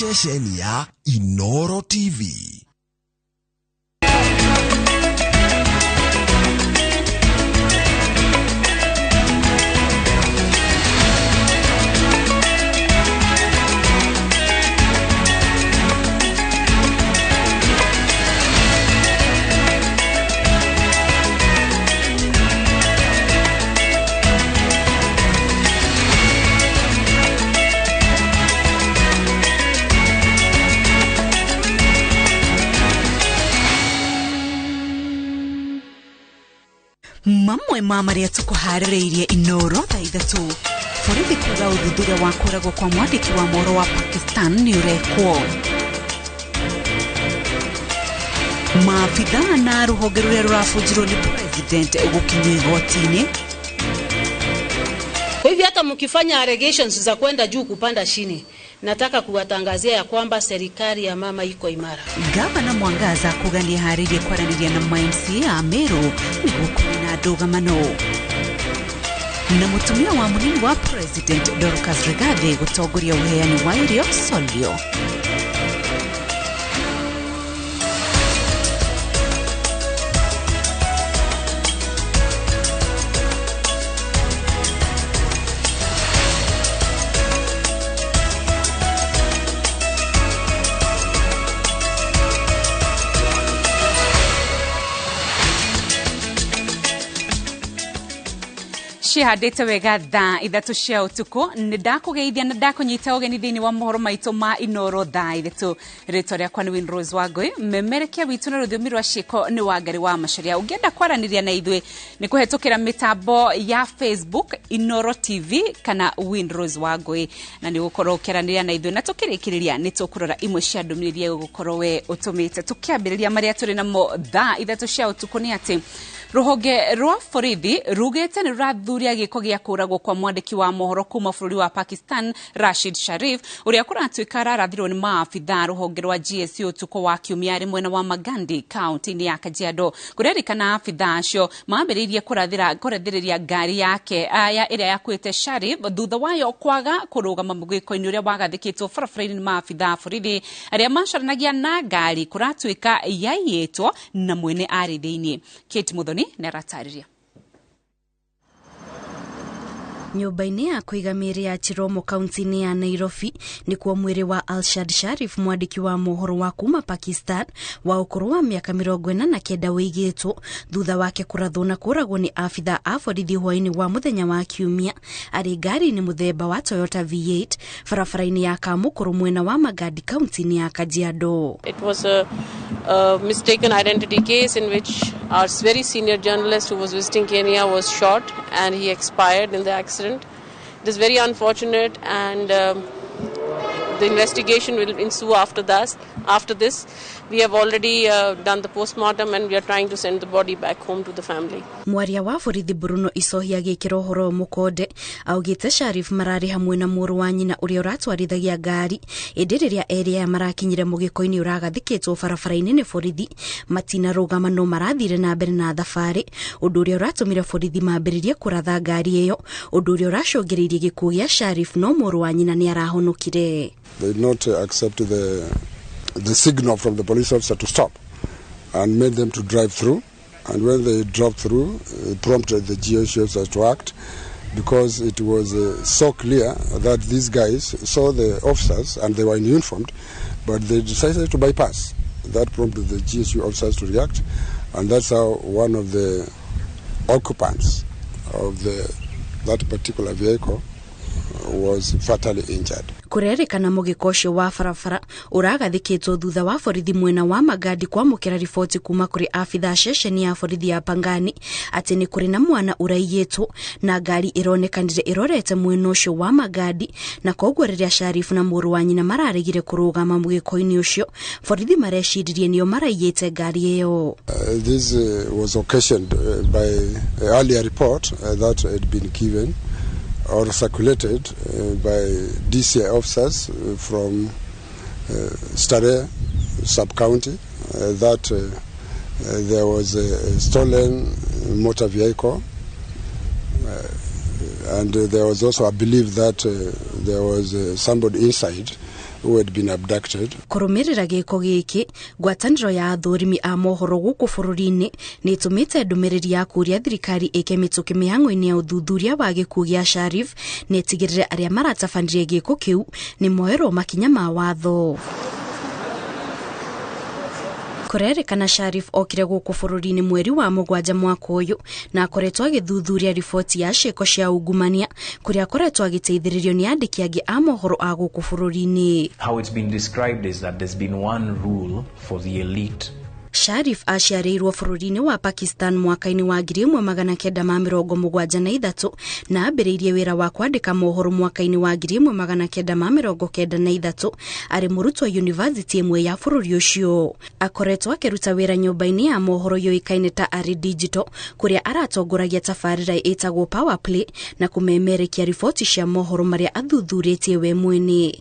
Chesheni ya iNooro TV. Mamwe mamaria tukuharireirie iNooro Thaa Ithatu. Borithi kuga uthuthuria wa kũragwo kwa mwandĩki wa mohoro wa Pakistan nĩ ũrekwo. Maabithaa na rũhonge rũrĩa rũrabunjirwo nĩ president gũkinyio igoti-inĩ. Kwa hivyo hata mkifanya allegations za kwenda juu kupanda chini, nataka kuwatangazia ya kwamba serikali ya mama iko imara. Gavana Mwangaza kuga nĩ harĩirie kwaranĩria na MCA a Meru nĩguo kũnina ndũgamano. Na mũtumia wa mũnini wa president Dorcas Rigathi gũtongoria ũheani wa irio Solio. Cihandĩte wega Thaa Ithatu cia ũtukũ nĩndakũgeithia na ndakunyita ũgeni thĩinĩ wa mohoro maitũ ma iNooro Thaa Ithatu. Rĩtwa rĩakwa nĩ Rose Wangui, memerekia witũ na rũthiomi rwa ciĩko nĩ Wangari wa Macharia. Ũngĩenda kwaranĩria na ithuĩ nĩ kũhetũkĩra mĩtambo ya Facebook iNooro TV kana Rose Wangui, na nĩ gũkorwo ũkĩaranĩria na ithuĩ na tũkĩrĩkĩrĩria nĩ tũkũrora imwe cia ndũmĩrĩri gũkorwo we ũtũmĩte. Tũkĩambĩrĩria marĩa tũrĩ namo Thaa Ithatu cia ũtukũ nĩ atĩ rũhonge rwa borithi rugĩte nĩ rũrathuthuria gĩko gĩa kũragwo kwa mwandĩki wa mohoro kuma bũrũri wa Pakistan Rashid Sharif ũrĩa kũratuĩka ararathirwo nĩ maabithaa rũhonge rwa GSU ũtukũ wa kiumia rĩ mwena wa Magandi kaunti-inĩ ya Kajiado. Kũrerĩkana abithaa acio maambĩrĩirie kũrathĩrĩria ngari yake ĩrĩa yakuĩte Sharif thutha wayo kwaga kũrũgama mũgĩko-inĩ ũrĩa wagathĩkĩtwo barabara-inĩ nĩ maabithaa borithi arĩa macaranagia na ngari kũratuĩka yaiyĩtwo na mwene arĩ thĩinĩ. Kate Muthoni naratarĩria. Nyũmba-inĩ ya kũiga mĩĩrĩ ya Chiromo kaunti-inĩ ya Nairobi nĩkuo mwĩrĩ wa Alshad Sharif mwandĩki wa mohoro wa kuma Pakistan wa ũkũrũ wa mĩaka 49 wĩigĩtwo thutha wake kũrathwo na kũragwo nĩ abithaa a borithi hwaĩ-inĩ wa mũthenya wa kiumia arĩ ngari-inĩ mũthemba wa Toyota V8 barabara-inĩ ya Kamũkũrũ mwena wa Magadi kaunti-inĩ ya Kajiado. It was a mistaken identity case in which our very senior journalist who was visiting Kenya was shot and he expired in the accident. It is very unfortunate and the investigation will ensue after this. We have already done the postmortem and we are trying to send the body back home to the family. Mwaria wa borithi Bruno Isohia gĩkĩra ũhoro mũkonde augĩte Sharif mararĩ hamwe na mũrũ wa nyina ũrĩa ũratwarithagia ngari ĩndĩ rĩrĩa erĩ marakinyire mũgĩko-inĩ ũragathĩkĩtwo barabara-inĩ nĩ borithi matina rũgama no marathire na mbere na thabarĩ ũndũ ũrĩa ũratũmire borithi mambĩrĩrie kũratha ngari ĩyo ũndũ ũrĩa ũracũngĩrĩirie gĩkuũ gĩa Sharif no mũrũ wa nyina nĩ arahonokire. They did not accept the signal from the police officer to stop and made them to drive through. And when they drove through, it prompted the GSU officers to act because it was so clear that these guys saw the officers and they were in uniform, but they decided to bypass. That prompted the GSU officers to react, and that's how one of the occupants of that particular vehicle was fatally injured. Kũrerĩkana mũgĩko ũcio wa barabara ũragathĩkĩtwo thutha wa borithi mwena wa Magadi kwamũkĩra riboti kuma kũrĩ abithaa ceceni ya borithi ya Pangani atĩ nĩ kũrĩ na mwana ũraiyĩtwo na ngari ĩronekanire ĩrorete mwena ũcio wa Magadi na koguo rĩrĩa Sharif na mũrũ wa nyina mararegire kũrũgama mũgĩko-inĩ ũcio borithi marecidirie nĩo maraiyĩte ngari ĩyo. This was occasioned by an earlier report that had been given or circulated by DCI officers from Stare sub-county that there was a stolen motor vehicle and there was also a belief that there was somebody inside who had been abducted. Kurumirira giko giki ngwataniro ya athurimi a mohoro guku bururi-ini ni itumite ndumiriri ya kuria thirikari ikemituki mihango-ini ya uthuthuria wa gikuo gia Sharif netigirire aria maratabanire giko kiu ni moero makinya ma watho. Kurerikana Sharif okire guku bururi-ini mweri wa mugwanja mwaka uyu na akoretwo agithuthuria riboti ya ciiko cia ungumania kuria akoretwo agiteithiririo ni andiki angi a mohoro a guku bururi-ini. How it's been described is that there's been one rule for the elite. Sharif aciarirwo bururi-ini wa Pakistan mwaka-ini wa 1973 na ambiriirie wira wa kwandika mohoro mwaka-ini wa 1993 ari murutwo university imwe ya bururi ucio. Akoretwo akiruta wira nyumba-ini ya mohoro yoikaine ta Ari Digital kuria aratongoragia tabarira itagwo Power Play na kumemerekia riboti cia mohoro maria athuthurĩtie we mwene.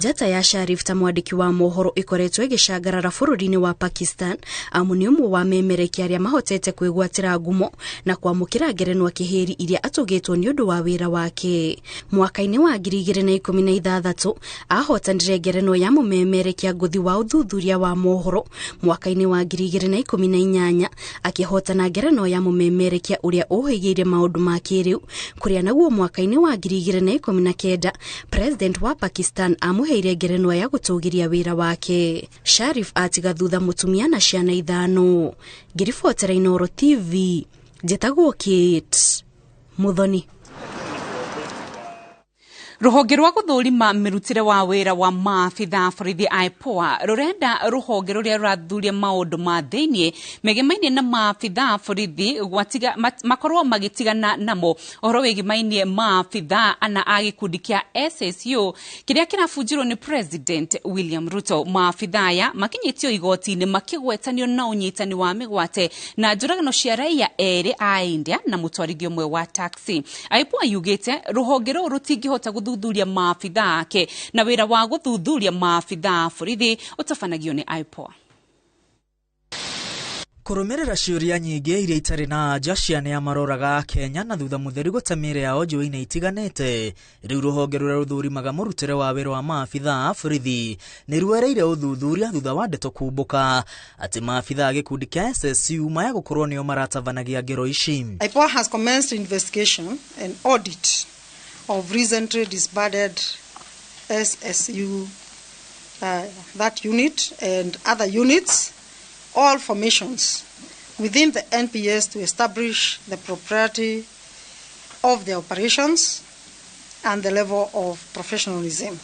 Njata ya Sharif ta mwandiki wa mohoro ikoretwo igicangarara bururi-ini wa Pakistan amu ni umwe wa memerekia aria mahotete kwigwatira ngumo na kwamukira ngerenwa kihiri iria atugitwo ni undu wa wira wake. Mwaka-ini wa 2016 ahotanire ngerenwa ya mumemerekia nguthi wa uthuthuria wa mohoro. Mwaka-ini wa 2018 akihotana ngerenwa ya mumemerekia uria uhigiire maundu ma kiriu kuria naguo mwaka-ini wa 2019 president wa Pakistan amuheire ngerenwa ya gutugiria wira wake. Sharif atiga thutha mutumia na ciana 5. Ngiribotera iNooro TV njitagwo Kate Muthoni. Ruhonge rwa guthurima mirutire wa wira wa maabitha borithi IPOA rurenda ruhonge ruria rurathuria maundu ma thiini megemaine na maabitha borithi gwatiga makorwo magitigana namo ohoro wegimainie maabitha ana a gikundi kia SSU kiria kirabunjirwo ni President William Ruto. Maabitha aya makinyitio igoti-ini makigwetanio na unyitani wa migwate na njuragano cia raia eri a India na mutwarithia umwe wa taxi. IPOA yugite ruhonge ruru rutingihota guthuthuria maabitha ake na wira wa guthuthuria maabitha borithi utafanagio ni IPOA. Kurumirira ciuria nyingi iria itari na anja ciana maroraga Kenya na thutha mutheri gutamire yao njui-ini itiganite, riu ruhonge ruria ruthurimaga murutire wa wira wa maabitha borithi ni ruereire uthuthuria thutha wa ndeto kumbuka ati maabitha a gikundi kia SSU maya gukorwo nio maratavanagia ngero ici. IPOA has commenced investigation and audit of recently disbanded SSU, that unit and other units, all formations within the NPS to establish the propriety of the operations and the level of professionalism.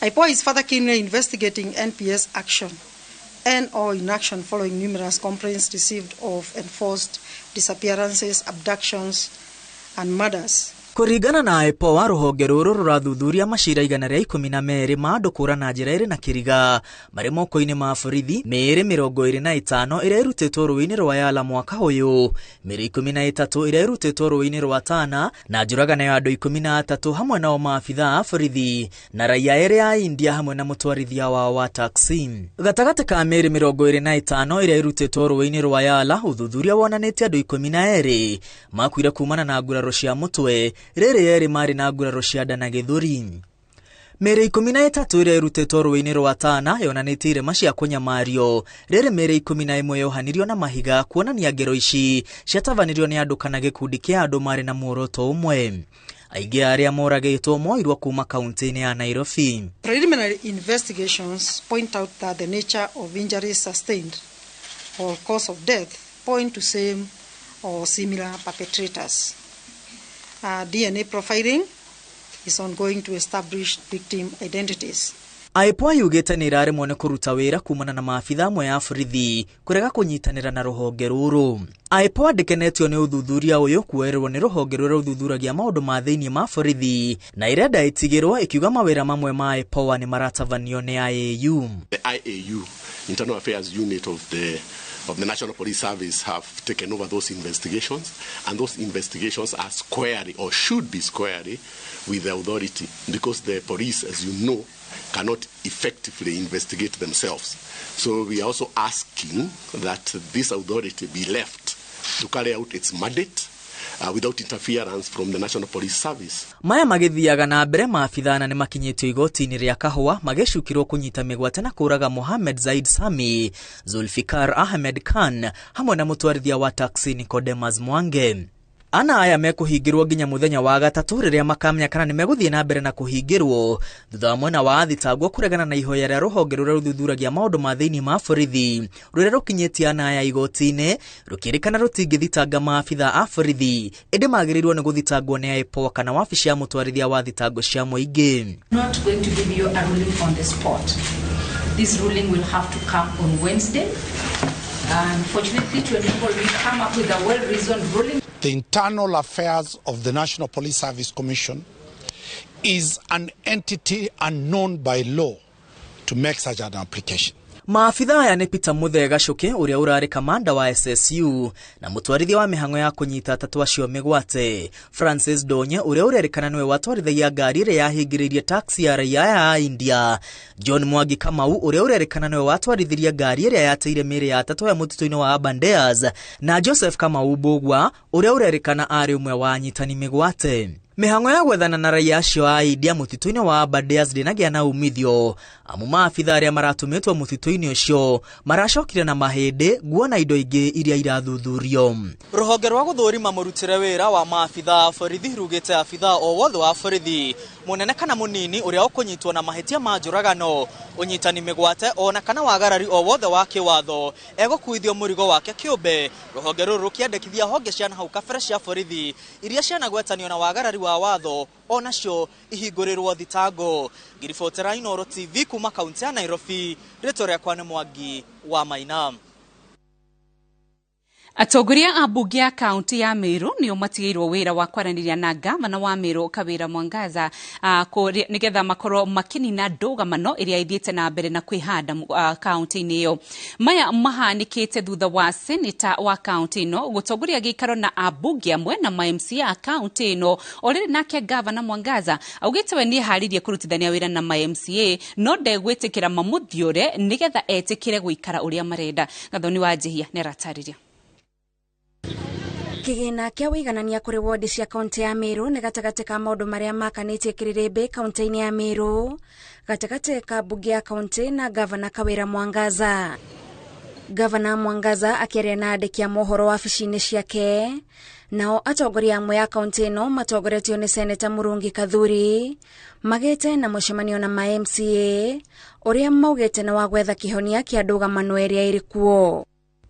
IPOA is further keenly investigating NPS action and or inaction following numerous complaints received of enforced disappearances, abductions and murders. Kuringana na IPOA ruhonge ruru rurathuthuria macira igana ria 12 ma andu kurana njira iri na kiriga mari moko-ini ma borithi miri 25 iria irutitwo rũĩ-inĩ rwa Yala mwaka uyu, miri 13 iria irutitwo rũĩ-inĩ rwa Tana na njuragano ya andu 13 hamwe nao maabitha a borithi na raia eri a India hamwe na mutwarithia wao wa taxi. Gatagati ka miri 25 iria irutitwo rũĩ-inĩ rwa Yala uthuthuria wonanitie andu 12 makuire kumana na nguraro cia mutwe, rere eri mari na nguraro cia nda na githuri. Meri 13 iria irutitwo rũĩ-inĩ rwa Tana yonanitie irema cia kunyamario, rere meri 11 yohanirio na mahiga kuonania ngero ici ciatavanirio ni andu kana gikundi kia andu mari na muoroto umwe. Aingi aria moragitwo moirwo kuma kaunti-ini ya Nairobi. Preliminary investigations point out that the nature of injuries sustained or cause of death point to same or similar perpetrators. DNA profiling is ongoing to establish victim identities. IPOA yugite ni iraremwo ni kuruta wira kumana na maabitha amwe ya borithi kurega kunyitanira na ruhonge ruru. IPOA ndikenetio ni uthuthuria uyu kuererwo ni ruhonge ruria ruthuthuragia maundu ma thiini ma borithi na irenda itigirwo ikiuga mawira mamwe ma IPOA ni maratavanio ni IAU. The IAU, Internal Affairs Unit of the National Police Service, have taken over those investigations, and those investigations are squarely or should be squarely with the authority, because the police, as you know, cannot effectively investigate themselves. So we are also asking that this authority be left to carry out its mandate without interference from the National Police Service. Maya magithiaga na mbere maabithana ni makinyitio igoti-ini ria Kahua magicukirwo kunyita migwate na kuraga Mohamed Zaid Sami, Zulfikar Ahmed Khan hamwe na mutwarithia wa taxi Nicodemus Mwange. Ana aya mekuhingirwo nginya muthenya wa gatatu riria makamya kana nimeguthie na mbere na kuhingirwo thutha wa mwena wa athitangwo kuregana na ihoya ria ruhonge ruria ruthuthuragia maundu ma thiini ma borithi ruria rukinyitie ana aya igoti-ini rukirikana rutingithitanga maabitha a borithi indi magirirwo ni guthitangwo ni IPOA kana wabici ya mutwarithia wa thitango cia muingi. Not going to give you a ruling on the spot. This ruling will have to come on Wednesday. Unfortunately, to enable we come up with a well-reasoned ruling. The Internal Affairs of the National Police Service Commission is an entity unknown by law to make such an application. Maafitha aya ni Peter Muthega Shuke uria urari kamanda wa SSU na mutwarithia wa mihango ya kunyita atatu acio migwate, Francis Donye uria urerikana niwe watwarithagia ngari iria yahingiririe taxi ya raia ya India, John Mwangi Kamau uria urerikana niwe watwarithiria ngari iria yateire miri ya atatu ya mutito-ini wa Abandeas, na Joseph Kamau Bogwa uria urerikana ari umwe wa anyitani migwate. Mihango ya gwethana na raia acio a India mutito-ini wa Abandeas ndinagia na umithio amu maabitha aria maratumitwo mutito-ini ucio maracokire na mahindi guona indo ingi iria irathuthurio. Ruhonge rwa guthurima murutire wira wa maabitha borithi rugite abitha o wothe wa borithi munene kana munini uria ukunyitwo na mahitia ma njuragano unyitani migwate ona kana wagarari o wothe wa kiwatho egukuithio murigo wake kiumbe. Ruhonge ruru rukiandikithia honge cia hau kabere cia borithi iria cianagwetanio na wagarari wa watho onacio ihingurirwo thitango. Ngiribotera iNooro TV kuma kaunti ya Nairobi, rĩtwa rĩakwa nĩ Mwangi wa Maina. Atongoria a bunge ya kaunti ya Meru nio matigirwo wira wa kwaraniria na gavana wa Meru Kawira Mwangaza nigetha makorwo makinina ndugamano iria ithiite na mbere na kwihanda kaunti-ini iyo. Maya mahanikite thutha wa senator wa kaunti ino gutongoria giikaro na abunge amwe na MCA a kaunti ino oriri nake gavana Mwangaza augite we ni haririe kurutithania wira na MCA no ndegwitikira mamuthiore nigetha etikire guikara uria marenda. Gathoni wa Jihia ni ratariria. Kigina kia wiganania kuri wodi cia kaunti ya Meru ni gatagate ka maundu maria makanitie kirirembe kaunti-ini ya Meru gatagate ka bunge ya kaunti na gavana Kawira Mwangaza. Gavana Mwangaza akiaria na andiki a mohoro wabici-ini ciake nao atongoria amwe ya kaunti ino matongoretio ni Seneta Murungi Kathuri magete na mucemanio na MCA uria maugete na wagwetha kihonia kia ndugamano iria iri kuo.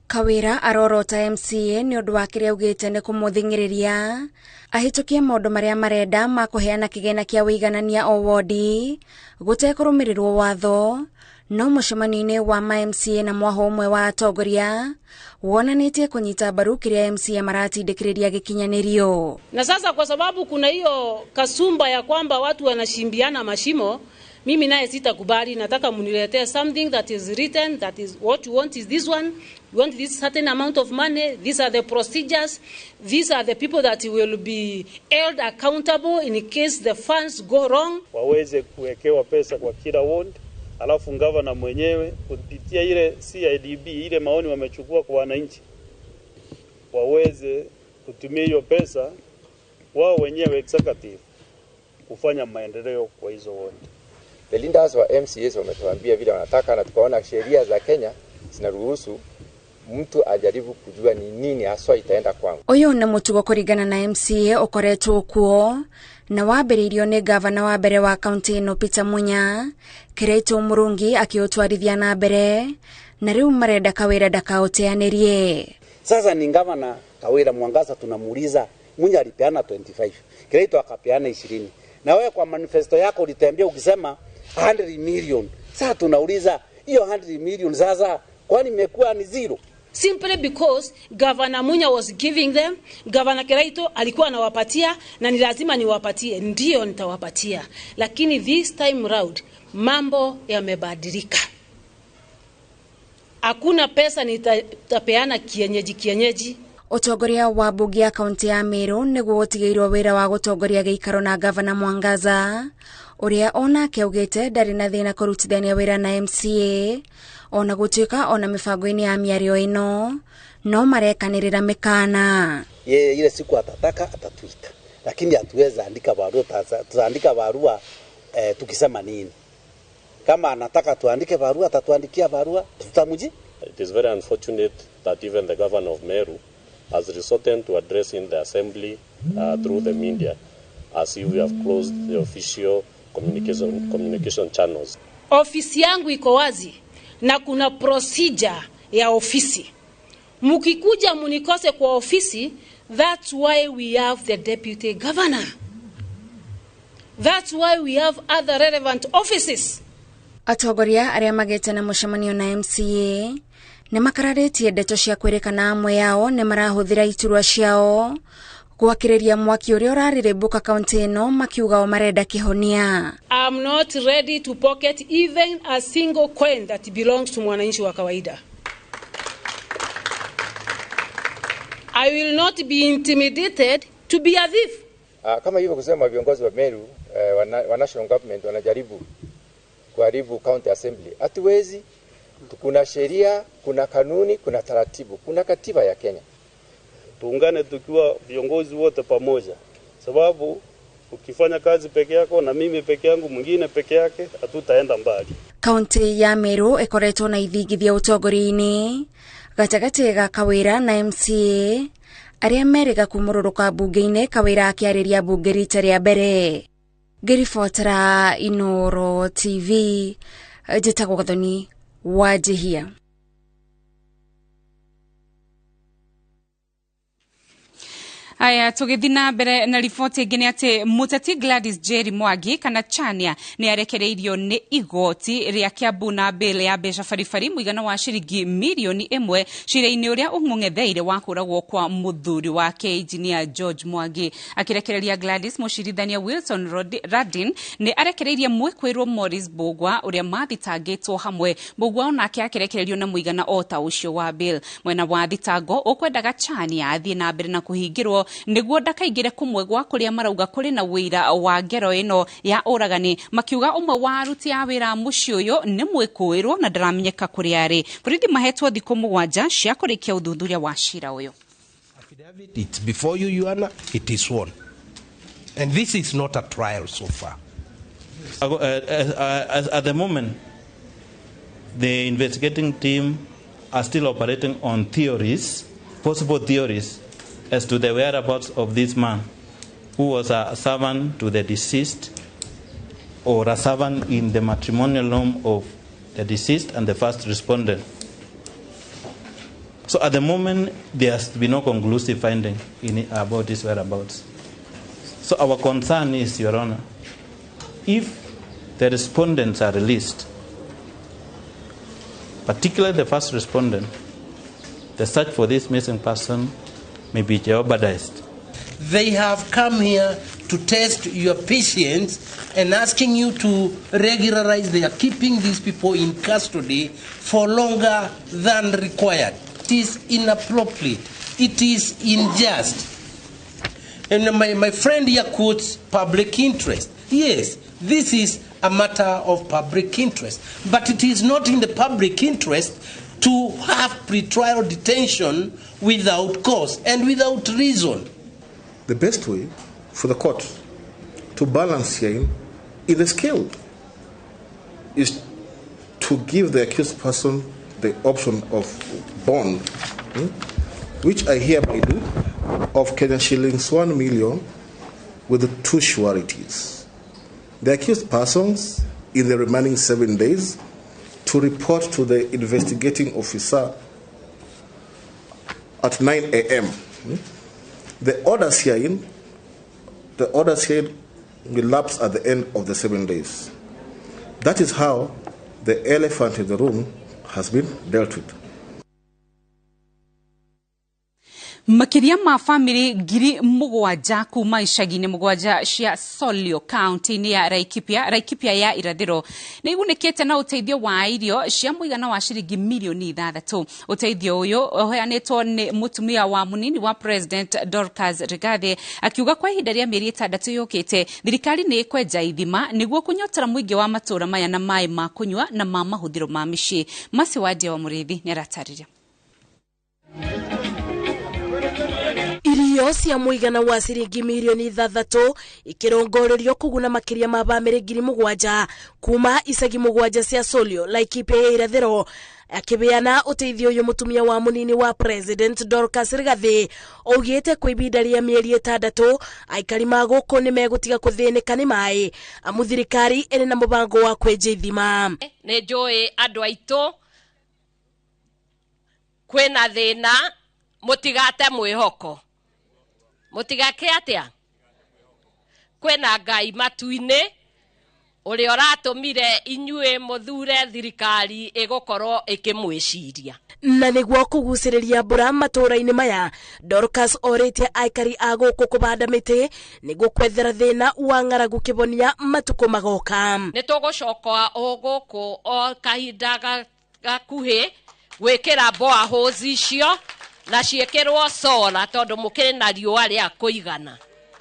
Kawira arorota MCA ni undu wa kiria ugite ni kumuthingiriria ahitukie maundu maria marenda ma kuheana kigena kia wiganania o wodi gutekurumirirwo watho no mucemanio-ini wa MCA na mwaho umwe wa atongoria wonanitie kunyita mbaru kiria MCA maratindikiriria gikinyanirio. Na sasa kwa sababu kuna hiyo kasumba ya kwamba watu wanashimbiana mashimo, mimi naye sitakubali. Nataka muniletee something that is written, that is what you want is this one. You want this certain amount of money. These are the procedures. These are the people that will be held accountable in case the funds go wrong. Waweze kuwekewa pesa kwa kila ward, alafu gavana mwenyewe kupitia ile CIDB ile maoni wamechukua kwa wananchi waweze kutumia hiyo pesa wao wenyewe executive kufanya maendeleo kwa hizo ward. The leaders wa MCAs wametuambia vile wanataka na tukaona sheria za Kenya zinaruhusu mtu ajaribu kujua ni nini haswa itaenda kwangu. Uyu ni mutugo kuringana na MCA ukoretwo kuo na wambiriirio ni gavana wa mbere wa kaunti ino Peter Munya Kirito Murungi akiutwarithia na mbere na riu marenda Kawira ndakauteanirie. Sasa ni gavana Kawira Mwangaza tunamuuliza Munya alipeana 25, Kirito akapeana 20. Na wewe kwa manifesto yako ulitembea ukisema 100 million. Sasa tunauliza hiyo 100 million sasa kwani imekuwa ni zero? Simply because Governor Munya was giving them, Governor Kirito alikuwa anawapatia na ni lazima niwapatie, ndio nitawapatia. Lakini this time round mambo yamebadilika. Hakuna pesa nitapeana kienyeji. Utongoria wa bunge ya kaunti ya Meru niguo utigiirwo wira wa gutongoria giikaro na gavana Mwangaza uria ona keugite ndari na thina kurutithania wira na MCA ona gutuika ona mibango-ini ya miario ino no marekanirira mikana. Yeye ile siku atataka atatuita, lakini hatuweza andika barua. Tutaandika barua tukisema nini? Kama anataka tuandike barua, atatuandikia barua, tutamji. It is very unfortunate that even the governor of Meru has resorted to addressing the assembly through the media, as if we have closed the official communication channels. Ofisi yangu iko wazi na kuna procedure ya ofisi. Mukikuja munikose kwa ofisi, that's why we have the deputy governor. That's why we have other relevant offices. Atongoria aria magete na mucemanio na MCA ne makararitie ndeto cia kwirikana amwe yao ne marahuthira iturwa ciao gwakiriria mwaki uria urarirembuka kaunti ino makiuga o marenda kihonia. I'm not ready to pocket even a single coin that belongs to mwananchi wa kawaida. I will not be intimidated to be a thief. Kama hivyo kusema viongozi wa Meru wa national government wanajaribu kuharibu county assembly. Hatuwezi. Kuna sheria, kuna kanuni, kuna taratibu, kuna katiba ya Kenya. Tuungane tukiwa viongozi wote pamoja, sababu ukifanya kazi peke yako na mimi peke yangu, mwingine peke yake, hatutaenda mbali. County ya Meru ikoretwo na ithigithia utogori-ini gatagati ga Kawira na MCA aria merega kumururuka bunge-ini, Kawira akiariria bunge rita ria mbere. Ngiribotera iNooro TV, njitagwo Gathoni Wajihia. Aya, tugithina mbere na riboti ingĩ nĩ atĩ muteti Gladys Njeri Mwangi kana Chania nĩ arekereirio nĩ igoti rĩa Kiambu na bail ya mbeca baribari mũigana wa ciringi mirioni 1 cira-inĩ ũrĩa ũmũng'etheire wa kũragwo kwa mũthuri wake Engineer George Mwangi. Akirekereria Gladys, mũcirithania Wilson Radin nĩ arekereirie mwĩkũĩrwo Morris Bogwa ũrĩa mathitangĩtwo hamwe. Bogwa onake akirekererio na mũigana o ta ũcio wa bail. Mwena wa thitango ũkwendaga Chania athiĩ na mbere na kũhingĩrwo niguo ndakaingire kumwe gwa kuria marauga kuri na wira wa ngero ino ya uragani, makiuga umwe wa aruti a wira muci uyu ni mwikuirwo na ndaramenyeka kuri ari. Borithi mahetwo thikũ 7 cia kurikia uthuthuria wa cira uyu. It's before you, Your Honor, it is sworn. And this is not a trial so far. At the moment, the investigating team are still operating on theories, possible theories, as to the whereabouts of this man who was a servant to the deceased or a servant in the matrimonial home of the deceased and the first respondent. So at the moment, there has been no conclusive finding about his whereabouts. So our concern is, Your Honor, if the respondents are released, particularly the first respondent, the search for this missing person may be jeopardized. They have come here to test your patience and asking you to regularize. They are keeping these people in custody for longer than required. It is inappropriate. It is unjust. And my friend here quotes public interest. Yes, this is a matter of public interest. But it is not in the public interest to have pre-trial detention without cause and without reason. The best way for the court to balance here in the scale is to give the accused person the option of bond, which I hereby do, of Kenyan shillings 1 million with 2 sureties. The accused persons in the remaining 7 days to report to the investigating officer at 9 a.m. The orders here will lapse at the end of the 7 days. That is how the elephant in the room has been dealt with. Makiria ma family giri mugwaja kuma icagi-inĩ mugwaja cia Solio county-inĩ ya Laikipia ya irathĩro nĩ igunĩkĩte na ũteithio wa irio cia mũigana wa ciringi milioni 6. Ũteithio ũyũ ũheanĩtwo nĩ mũtumia wa mũnini wa President Dorcas Rigathi akiuga kwa ihinda rĩa mĩeri 6 yũkĩte thirikari nĩ ĩkwenja ithima nĩguo kũnyotera mũingĩ wa matũũra maya na maĩ ma kũnyua na ma mahũthĩro ma mĩciĩ. Masi Wadia wa Mũrĩithi nĩ aratarĩria. Irio cia mũigana wa ciringi milioni 6 ikirongorerio kuguna makiria ma bamĩrĩ 7,000 kuma icagi mũgwanja cia Solio Laikipia ya irathĩro. Akibeana ũteithio ũyũ mũtumia wa mũnini wa President Dorcas Rigathi oigĩte kwa ibinda rĩa mĩeri 6 aikari ma gũkũ nĩ megũtiga kũthĩnĩka nĩ maĩ amu thirikari ĩrĩ na mũbango wa kwenja ithima. Nĩ njũĩ andũ aitũ kwĩna thĩna, mutigate mwĩhoko, mutigake atia kwĩna Ngai matu-inĩ ũrĩa ũratũmire inyuĩ mũthure thirikari ĩgũkorwo ĩkĩmwĩciria. Na nĩguo kũgucĩrĩria mbura matũũra-inĩ maya, Dorcas orĩtie aikari a gũkũ kũbanda mĩtĩ nĩguo kwethera thĩna wa ng'aragu kĩbonia matukũ magoka. Nĩ tũgũcoka gũkũ o kahinda gakuhĩ gwĩkĩra boreholes icio na ciĩkĩrwo solar tondũ mũkĩrĩ na riũa rĩa kũigana.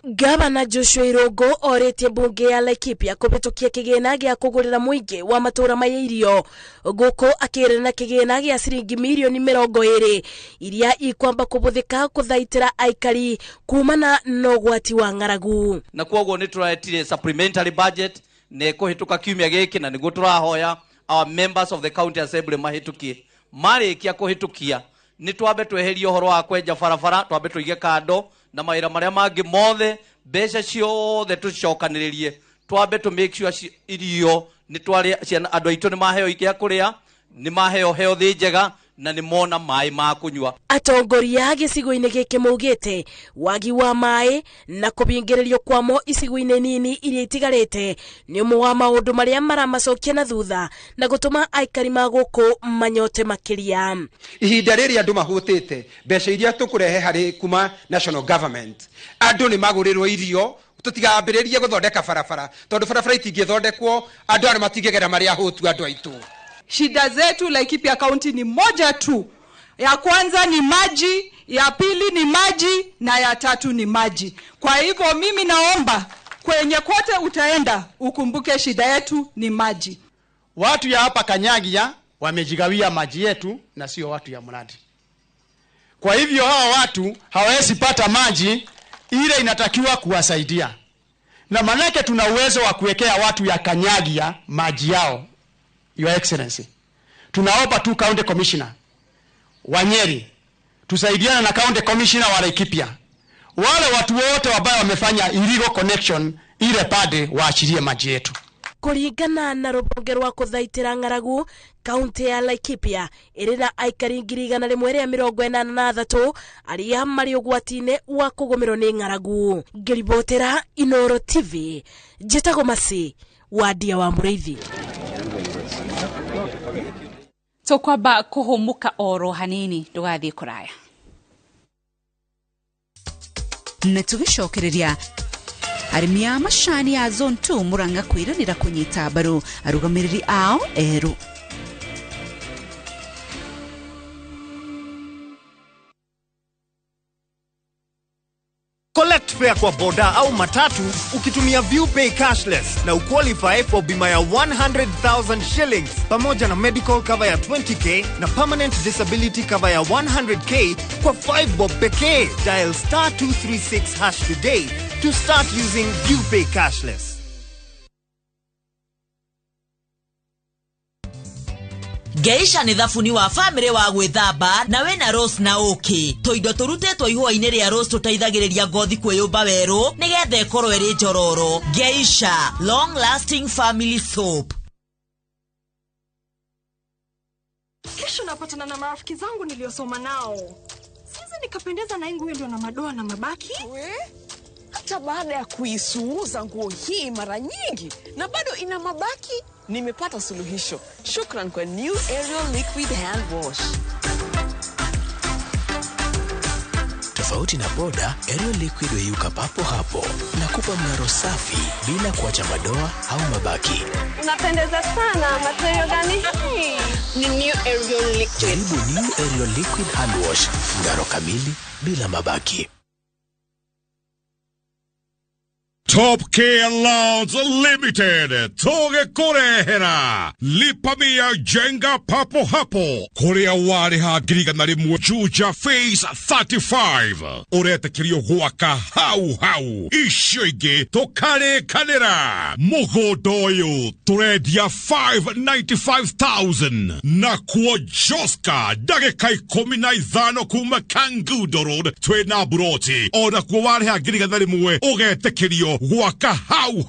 Gavana Joshua Irungu orĩtie bunge ya Laikipia kũbĩtũkia kĩgĩna gĩa kũgũrĩra mũingĩ wa matũũra maya irio gũkũ akĩrĩna kĩgĩna gĩa ciringi milioni 20 iria ikwamba kũbũthĩka kũthaitĩra aikari kumana na ũgwati wa ng'aragu. Na kwoguo nĩ tũretire supplementary budget na kũhĩtũka kiumia gĩkĩ na nĩguo tũrahoya our members of the county assembly mahĩtũkie. Marĩkia kũhĩtũkia nĩ twambe tweherie ũhoro wa kwenja barabara, twambe tũige kando na mawĩra marĩa mangĩ mothe, mbeca ciothe tũcokanĩrĩrie, twambe to make sure irio nĩ twarĩa ciana andũ aitũ nĩ maheo ikĩa kũrĩa, nĩ maheo health njega na nĩ mona maĩ ma kũnyua. Atongoria gĩcigo-inĩ gĩkĩ maugĩte wagi wa maĩ na kũbingĩrĩrio kwamo icigo-inĩ nini iria itigarĩte nĩ ũmwe wa maũndũ marĩa maramacokia na thutha na gũtũma aikari ma gũkũ manyote makĩria. Ihinda rĩrĩa andũ mahũtĩte mbeca iria tũkũrehe harĩ kuma national government, andũ nĩ magũrĩrwo irio, tũtigambĩrĩrie gũthondeka barabara tondũ barabara itingĩthondekwo andũ arĩa matingĩgera marĩa hũtu andũ aitũ. Shida zetu Laikipia County ni moja tu. Ya kwanza ni maji, ya pili ni maji na ya tatu ni maji. Kwa hivyo mimi naomba kwenye kote utaenda ukumbuke shida yetu ni maji. Watu ya hapa Kanyagia wamejigawia maji yetu na sio watu ya mradi. Kwa hivyo hawa watu hawezi pata maji ile inatakiwa kuwasaidia. Na manake tuna uwezo wa kuwekea watu ya Kanyagia maji yao. Your Excellency, tunaomba tu County Commissioner wa Nyeri tusaidiane na County Commissioner wa Laikipia, wale watu wote ambao wamefanya illegal connection ile pade waachilie maji yetu. Kũringana na rũhonge rwa kũthaitĩra ng'aragu, kaunti ya Laikipia ĩrĩ na aikari 183 arĩa marĩ ũgwati-inĩ wa kũgũmĩrwo nĩ ng'aragu. Ngĩribotera iNooro TV, njĩtagwo Masi Wadia wa Mũrĩithi. Tũkwamba kũhũmũka oro hanini ndũgathiĩ kũraya. Na tũgĩcokereria arĩmi a macani ya zone 2 Murang'a kwĩranĩra kũnyita mbaru arũgamĩrĩri ao erũ. Collect fare kwa boda au matatu ukitumia ViewPay cashless na uqualify for bima ya 100,000 shillings pamoja na medical cover ya 20k na permanent disability cover ya 100k kwa 5 bob pekee. Dial *236# today to start using ViewPay cashless. Geisha nĩ thabuni wa family wa gwĩthamba na wĩna rose na ũkĩ. Tũindo tũrutĩtwo ihũa-inĩ rĩa rose tũteithagĩrĩria ngothi kwĩyũmba werũ nĩgetha ĩkorwo ĩrĩ njororo. Geisha long lasting family soap. Kesho napatana na marafiki zangu niliosoma nao. Sasa nikapendeza na nguo ndio na madoa na mabaki. Hata baada ya kuisuuza nguo hii mara nyingi na bado ina mabaki, nimepata suluhisho. Shukran kwa New Ariel Liquid Hand Wash. Tofauti na boda, Aerial Liquid huyuka papo hapo na kupa mng'aro safi bila kuacha madoa au mabaki. Unapendeza sana. Material gani hii? Ni New Aerial Liquid. Jaribu New Aerial Liquid Hand Wash, mng'aro kamili bila mabaki. Top Care Lounge Limited Toge Korehera Lipa Mia Jenga Papo Hapo Korea Wariha Griga Narimu Juja Phase 35 Oreta Kirio Huaka Hau Ishige Tokare Kanera Mogo Doyo Toredia 595,000 Nakua Joska Dage Kai Komina Idhano Kuma Kangudo Road Twena Broti Ora Kuwariha Griga Narimu Oreta Kirio Waka hau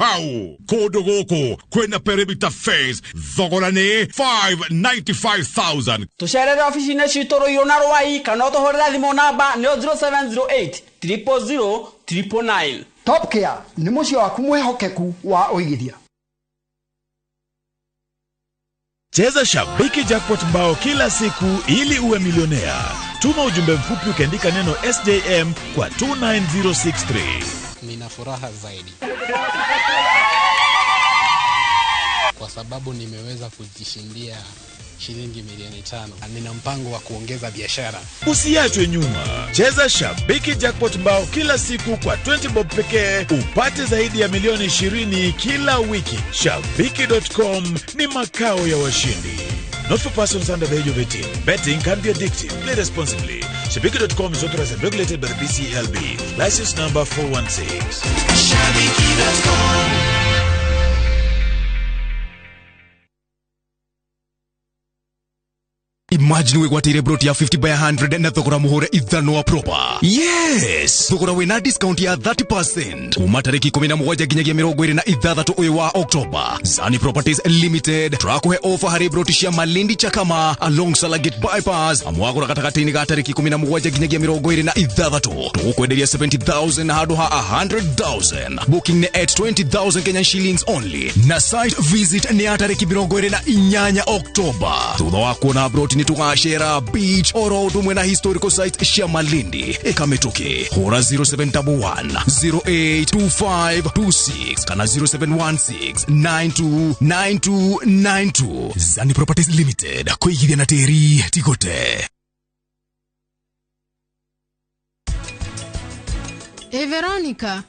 Kodo goko kwena Perimeter Phase thogorane 595,000 Tusherere ofisi na chitoro yonaro wai kanoto horera thimo namba 0708 000 999. Top Care ni mucio waku mwehokeku wa uigithia. Cheza Shabiki Jackpot mbao kila siku ili uwe milionea. Tuma ujumbe mfupi ukiandika neno SJM kwa 29063. Nina furaha zaidi kwa sababu nimeweza kujishindia shilingi milioni 5. Nina mpango wa kuongeza biashara. Usiachwe nyuma. Cheza Shabiki Jackpot mbao kila siku kwa 20 bob pekee upate zaidi ya milioni 20 kila wiki. Shabiki.com ni makao ya washindi. Not for persons under the age of 18. Betting can be addictive. Play responsibly. Shabiki.com is authorized and regulated by the BCLB. License number 416. Shabiki.com. Imagine we gwatire broti ya 50 by 100 na thogora muhore ithano wa proper. Yes! Thogora wina discount ya 30%. Kuma tariki 17 ginyagia 26 uyu wa October. Zani Properties Limited. Trakuhe offer hari broti cia Malindi Chakama along Salagate Bypass. Amwagura katakatini ga tariki 17 ginyagia 26. Tukwenderia 70,000 hado ha 100,000. Booking ni at 20,000 Kenyan shillings only. Na site visit ni atariki 28 October. Thutha wa kuona broti ni tukashera beach oro tumwe na historical sites cia Malindi Ekametoke. Hora 0711 082526 kana 0716 929292. Zani Properties Limited. Kuigithia na teri tikote. Hey Veronica.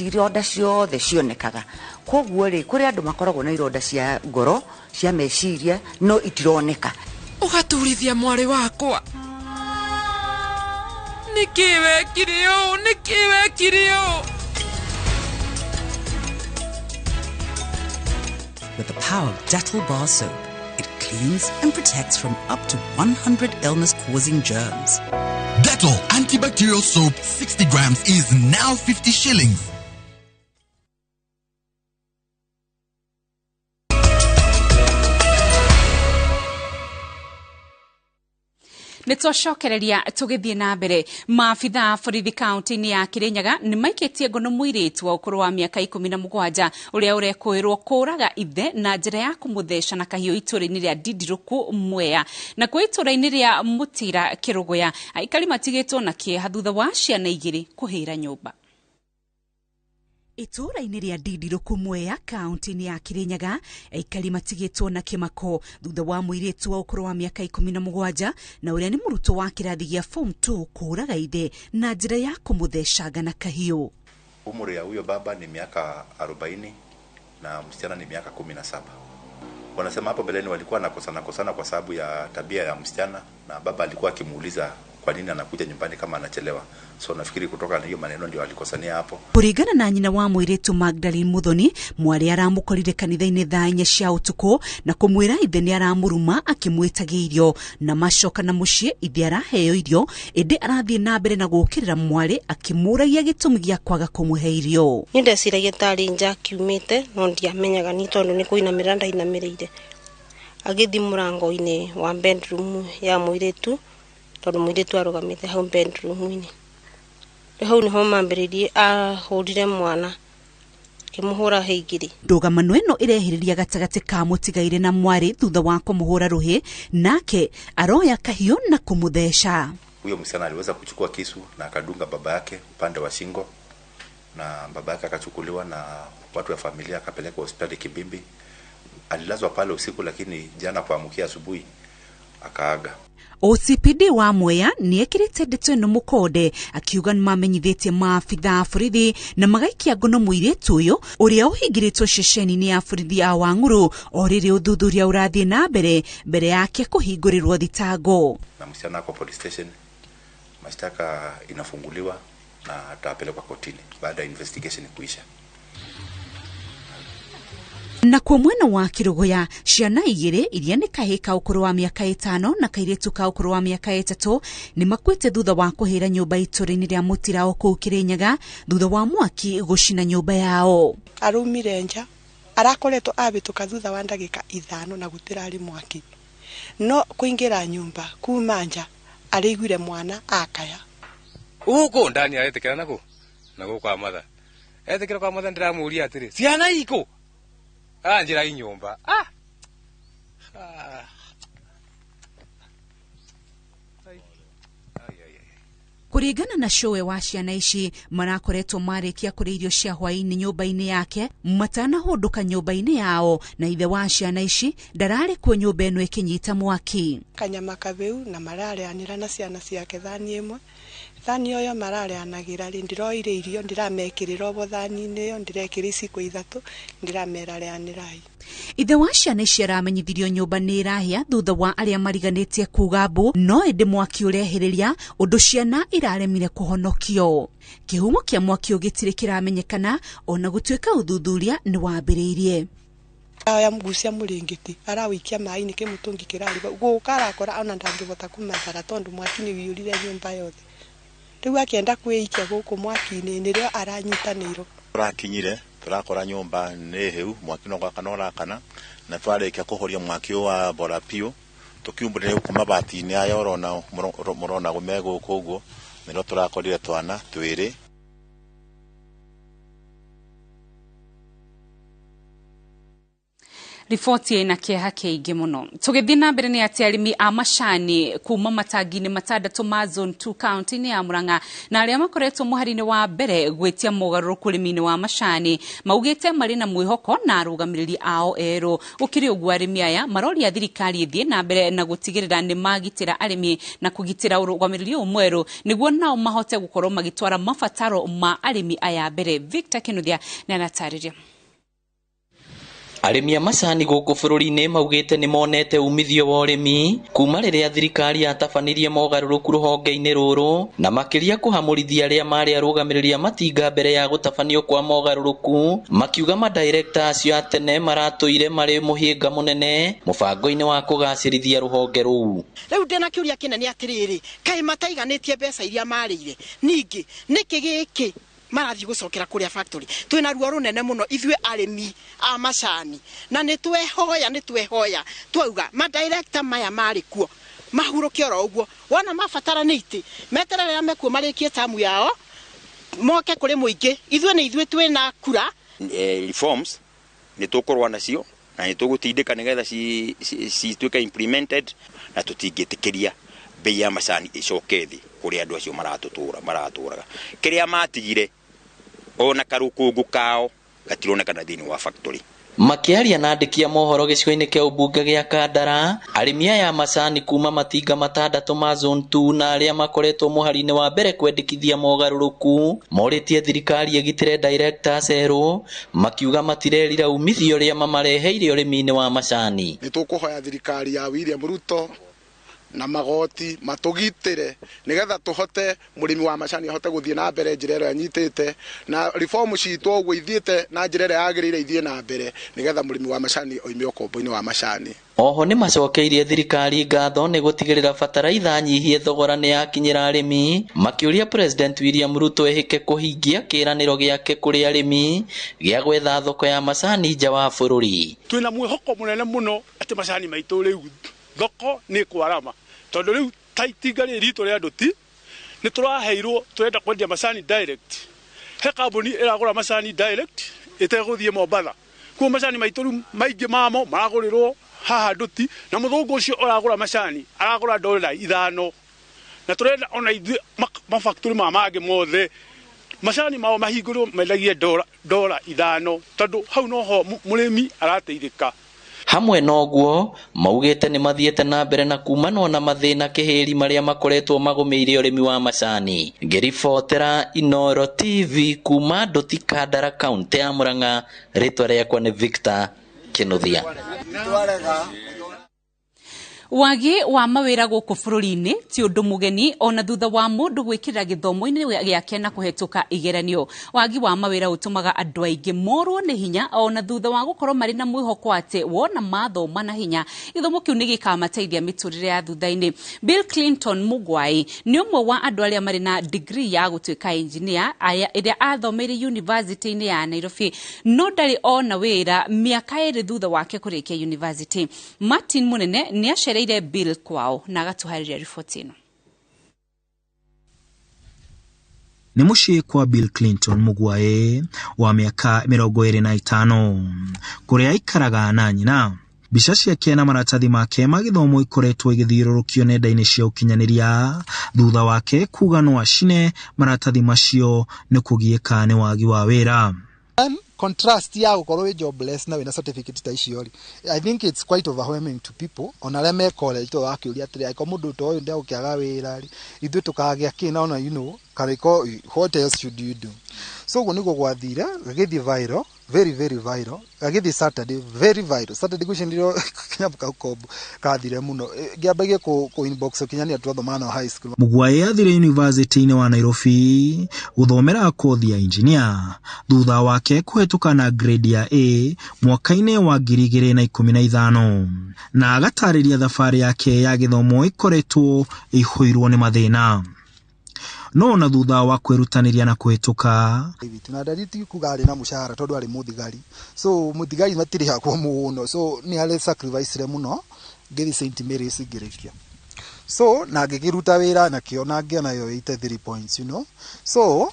Ironda ciothe cionekaga koguo ri kuri andu makoragwo na ironda cia ngoro cia meciria no itironeka ugaturithia mwari wakwa nikiwe kirio. With the power of Dettol bar soap, it cleans and protects from up to 100 illness-causing germs. Dettol antibacterial soap 60 grams is now 50 shillings. Nitwacokereria tugithie na mbere maabitha borithi kaunti-ini ya Kirinyaga ni maikitie ngono muiritu wa ukuru wa miaka 17 uria urekwirwo kuraga ithe na njira ya kumutheca na kahiu itura-ini ria Didiruku Mwea na kwa itura-ini ria Mutira Kirugoya aikari matigitwo na kieha thutha wa ciana igiri kuhira nyumba. Itura-ini ria Didiruku Mwea kaunti-ini ya Kirinyaga aikari matigitwo na kimako thutha wa muiritu wa ukuru wa miaka 17 na uria ni muruto wa kirathi gia form 2 kuraga ithe na njira ya kumuthecaga na kahiu. Umri ya huyo baba ni miaka 40 na msichana ni miaka 17. Wanasema hapo mbeleni walikuwa nakosana kwa sababu ya tabia ya msichana na baba alikuwa akimuuliza kwa nini anakuja nyumbani kama anachelewa. So nafikiri kutoka na hiyo maneno ndio alikosania hapo. Kurigana na nyina wa muiritu Magdalene Muthoni, mwari aramukorire kanitha-ini thaa 4 cia utuku na kumwira ithe ni aramuruma akimwitagia irio na macoka na mucie ithe araheo irio indi arathie na mbere na gukirira mwari akimuragia gitumi gia kwaga kumuhe irio. Ni ndeciragia tari nja kiumite no ndiamenyaga ni tondu ni kuina miranda inamirire agithi murango-ini wa bedroom ya muiritu tondu muiritu arugamite hau bedroom-ini. Hau niho mambiririe ahurire mwana kimuhura heigiri. Ndũgamano ĩno ĩrehĩrĩria gatagatĩ ka mũtigaire na mwari thutha wa kũmũhũra rũhĩ, nake aroya kahiũ na kũmũtheca. Huyo msichana aliweza kuchukua kisu na akadunga baba yake upande wa shingo, na baba yake akachukuliwa na watu wa familia akapelekwa hospitali Kibimbi. Alilazwa pale usiku, lakini jana kuamkia asubuhi akaaga. OCPD wa Mwea niekirite ndeto ĩno mũkonde akiuga nĩmamenyithĩtie maabitha a borithi na magaikia ngono mũirĩtu ũyũ ũrĩa ũhingĩrĩtwo ceceni-inĩ ya borithi ya Wang'uru o rĩrĩ ũthuthuria ũrathiĩ na mbere yake kũhingũrĩrwo thitango. Na msichana kwa police station, mashtaka inafunguliwa na atapelekwa kotini baada ya investigation kuisha. Na kwa mwena wa Kirugoya, ciana igĩrĩ iria nĩ kahĩ ka ũkũrũ wa mĩaka 5 na kairĩtu ka ũkũrũ wa mĩaka 3 nĩ makuĩte thutha wa kũhĩra nyũmba itũũra-inĩ rĩa Mũtirao kũu Kĩrĩnyaga thutha wa mwaki gũcina nyũmba yao. Araumire nja, arakoretwo abĩtũka thutha wa ndagĩka 5 na gũtirarĩ mwaki. No kũingĩra nyũmba kuma nja arĩiguire mwana akaya. Uko ndani aretekera nako kwa mother. Etekera kwa mother ndĩramũria atĩrĩ, ciana iko njira inyumba. Kuringana na showe wa ciana ici marakoretwo marĩkia kũrĩa irio cia hwaĩ-inĩ nyũmba-inĩ yake matanahũndũka nyũmba-inĩ yao, na ithe wa ciana ici ndararĩ kuo nyũmba ĩno ĩkĩnyita mwaki. Kanyama kabeu na mararĩanĩra na ciana ciake thani ĩmwe. Thani oyo mararĩanagĩra rĩ ndiroire irio ndiramekĩrĩra obo thani-inĩ ĩyo ndirekĩra iciko 3 ndiramera rĩanĩrai. Ithe wa ciana ici aramenyithirio nyũmba nĩ ĩrahĩa thutha wa arĩa mariganĩtie kuga mbu, no ĩndĩ mwaki ũrehĩrĩria ũndũ ciana iraremire kũhonokio. Kĩhumo kĩa mwaki ũgĩtirĩ kĩramenyekana ona gũtuĩka ũthuthuria nĩ wambĩrĩirie. Aya mgucia mũrĩngĩti arawikia maĩ-inĩ kĩmũtũngi kĩrariba gũka arakora ona ndangĩbota kumathara tondũ mwaki nĩ wĩyũrire nyũmba yothe. Rĩu akĩenda kwĩikia gũkũ mwaki-inĩ nĩrĩo aranyitanĩirwo. Tũrakinyire turakora nyũmba nĩ hĩu mwaki no gwakana ũrakana na twarĩkia kũhoria mwaki wa bora piũ tũkiumbũrĩre kuma bati-inĩ aya mũrona gũmegũkũ ũguo nĩrĩo tũrakorire twana twĩrĩ. Riboti ĩna kĩeha kĩingĩ mũno. Tũgĩthiĩ na mbere nĩ atĩ arĩmi a macani kuma matangi-inĩ 6 ma zone 2 county-inĩ ya Murang'a na arĩa makoretwo mũhari-inĩ wa mbere gwĩtia mogarũrũku ũrĩmi-inĩ wa macani maugĩte marĩ na mwĩhoko na arũgamĩrĩri ao erũ. Ũkĩrĩ ũguo arĩmi aya maroria thirikari ĩthiĩ na mbere na gũtigĩrĩra nĩ magitĩra arĩmi na kũgitĩra ũrũgamĩrĩri mwerũ nĩguo nao mahote gũkorwo magĩtwara mabataro ma arĩmi aya mbere. Victor Kinuthia nĩ anatarĩria. Arĩmi a macani gũkũ bũrũri-inĩ maugĩte nĩ monete umithio wa ũrĩmi kuma rĩrĩa thirikari yatabanirie mogarũrũku rũhonge-inĩ rũrũ na makĩria kũhamũrithia arĩa marĩ arũgamĩrĩria matinga mbere ya gũtabanio kwa mogarũrũku, makiuga madirector acio a tene maratũire marĩ mũhĩnga mũnene mũbango-inĩ wa kũgacĩrithia rũhonge rũu. Rĩu ndĩna kĩũria kĩnene atĩrĩrĩ, kaĩ mataiganĩtie mbeca iria marĩire? Ningĩ nĩkĩ gĩkĩ marathiĩ gũcokera kũrĩa factory? Twĩna ruo rũnene mũno ithuĩ arĩmi a macani na nĩtwehoya twauga madirector maya marĩ kuo mahurũke oro ũguo, wona mabataranĩte meterere mekuo marĩkie tamu yao moke kũrĩ mũingĩ. Ithuĩ twĩna kura reforms nĩtũkũrũa nacio na nĩtũgũtindĩka nĩgetha cituĩke implemented na tũtingĩtĩkĩria bei ya macani ĩcoke thĩ kũrĩ andũ acio maratũraga. Kĩrĩa matigire ona karũkũngũ kao gatironekana thĩinĩ wa factory. Makĩaria na andĩki a mohoro gĩcigo-inĩ kĩa ũmbunge gĩa Kandara, arĩmi aya macani kuma matinga 6 ma zone 2 na arĩa makoretwo mũhari-inĩ wa mbere kwendekithia mogarũrũku morĩtie thirikari ĩgitĩre directors erũ, makiuga matirerira umithio ũrĩa mamareheire ũrĩmi-inĩ wa macani. Nĩtũkũhoya thirikari ya William Ruto na magoti matugitire nigetha tuhote murimi wa macani ahote guthie na mbere njira ĩrĩa anyitĩte na reform citũ ũguo ithiĩte na njira ĩrĩa yagĩrĩire ithie na mbere nigetha murimi wa macani oime ũkombo-inĩ wa macani. Oho nĩ macokeirie thirikari ngatho nĩ gũtigĩrĩra bataraitha nyihie thogora nĩ yakinyĩra arĩmi, makĩũria President William Ruto ehĩke kũhingia kĩĩranĩro gĩake kũrĩ arĩmi gĩa gwetha thoko ya macani nja wa bũrũri. Twĩna mwĩhoko mũnene mũno atĩ macani maitũ rĩu thoko nĩ kwarama tondũ rĩu taitinga ritũ rĩa nduti nĩ tũraheirwo twenda kwendia macani direct. He kambuni ĩragũra macani direct iteguthie Mombatha kuo macani maituru maingi mamo maragurirwo haha nduti na muthungu ucio uragura macani aragura $5 na turenda ona ithuĩ mafactory mangi mothe macani mao mahingũrwo mendagie $5 tondu hau noho mũrĩmi arateithĩka. Hamwe noguo maugĩte nĩ mathiĩte na mbere na kumanwo na mathĩna kĩhĩri marĩa makoretwo magũmĩire ũrĩmi wa macani. Ngĩribotera iNooro TV kuma Nduti Kandara kaunti ya Murang'a, rĩtwa rĩakwa nĩ Victor Kinuthia. Wagi wa mawira guku bururi-ini ti undu mugeni ona thutha wa mundu gwikira githomo-ini giake na kuhetuka igeranio. Wagi wa mawira utumaga andu aingi morwo ni hinya ona thutha wa gukorwo mari na mwihoko ati wona mathoma na hinya ithomo kiu ni gikamateithia miturire ya thutha-ini. Bill Clinton Mugwai ni umwe wa andu aria mari na degree ya gutuika engineer iria athomeire university-ini ya Nairobi no ndari ona wira miaka iri thutha wake kurikia university. Martin Munene ni acereire Bill kwao na agatuharĩria riboti ĩno. Nĩ mũciĩ kwa Bill Clinton Mugwai wa mĩaka 25 kũrĩa aikaraga na nyina. Mbica ciake na maratathi make ma gĩthomo ikoretwo igĩthiũrũrũkio nenda-inĩ cia ũkinyanĩria thutha wake kuga no acine maratathi macio nĩ kũgiĩka nĩ wagi wa wĩra. Contrast ya gukorwo jobless na wina certificate ta icio I think it's quite overwhelming to people on arĩa me college to wakiuria atiri aiko mundu to uyu ndia ukiaga wira ithu tukagĩa kina ona kariko what else should you do. So go niko gwathire gagithi viral very viral gagithi Saturday very viral Saturday gucindirio kinyabuka ukobo kathire muno ngiambagie ku inbox kinyania twathomana high school. Mugwai athire university-ini wa Nairobi guthomera kothi ya engineer thutha wake kuhetuka na grade ya A mwaka-ini wa 2015 na agatarĩria thabarĩ yake ya gĩthomo ikoretwo ihuirwo ni mathĩna. No na thutha wa kwirutanĩria na kuhetuka na ndariti kuga na mushahara tondu ari muthigari so muthigari matiri hakwo muno so ni ale sacrifice re muno ngithi St Mary's ngirikia so na ngigiruta wira na kiona ngia nayo 83 points so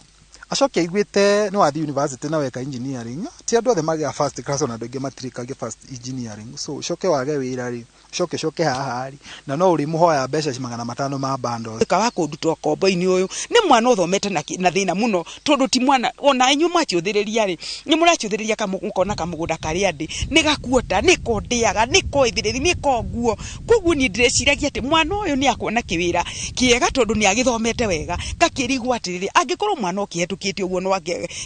acoke aiguite no athi university na weka engineering ti andu othe magia first class ona ndoge matrikagia first engineering so coke wage wira ri coke haha na no uri muhoya mbeca 500 ma bando ka wako ndutwo kombo-ini uyu ni mwana uthomete na thina muno tondu ti mwana ona enyu machiuthiriria ri ni murachiuthiriria kamukona kamugunda kari andi ni gakuota ni kondiaga ni koithiriri ni konguo koguo ni ndireciragia ati mwana uyu ni akuona kiwira kiega tondu ni agithomete wega gakirigwa atiriri angikorwo mwana ukietukite uguo no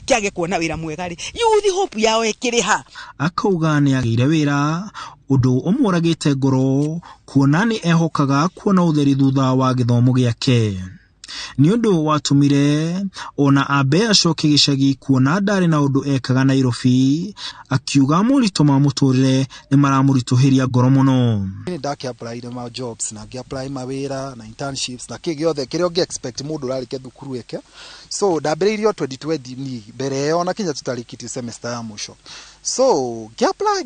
kiage kuona wira mwega ri youth hope yao ikiriha akauga ni agire wira undu umuragite ngoro kuona ni ehokaga kuona utheri thutha wa githomo giake. Ni undu watumire ona abe acoke gicagi kuona ndari na undu ekaga Nairobi akiuga murito ma muturire ni maramurituhiria ngoro muno. Ni ndaki apply ma jobs na ngi apply mawira na internships na kigiothe kirio ngi expect mundu rarike thukuru eke so ndambiriirio 2020 ni mbere ona kinya tutarikiti semester ya musho so apply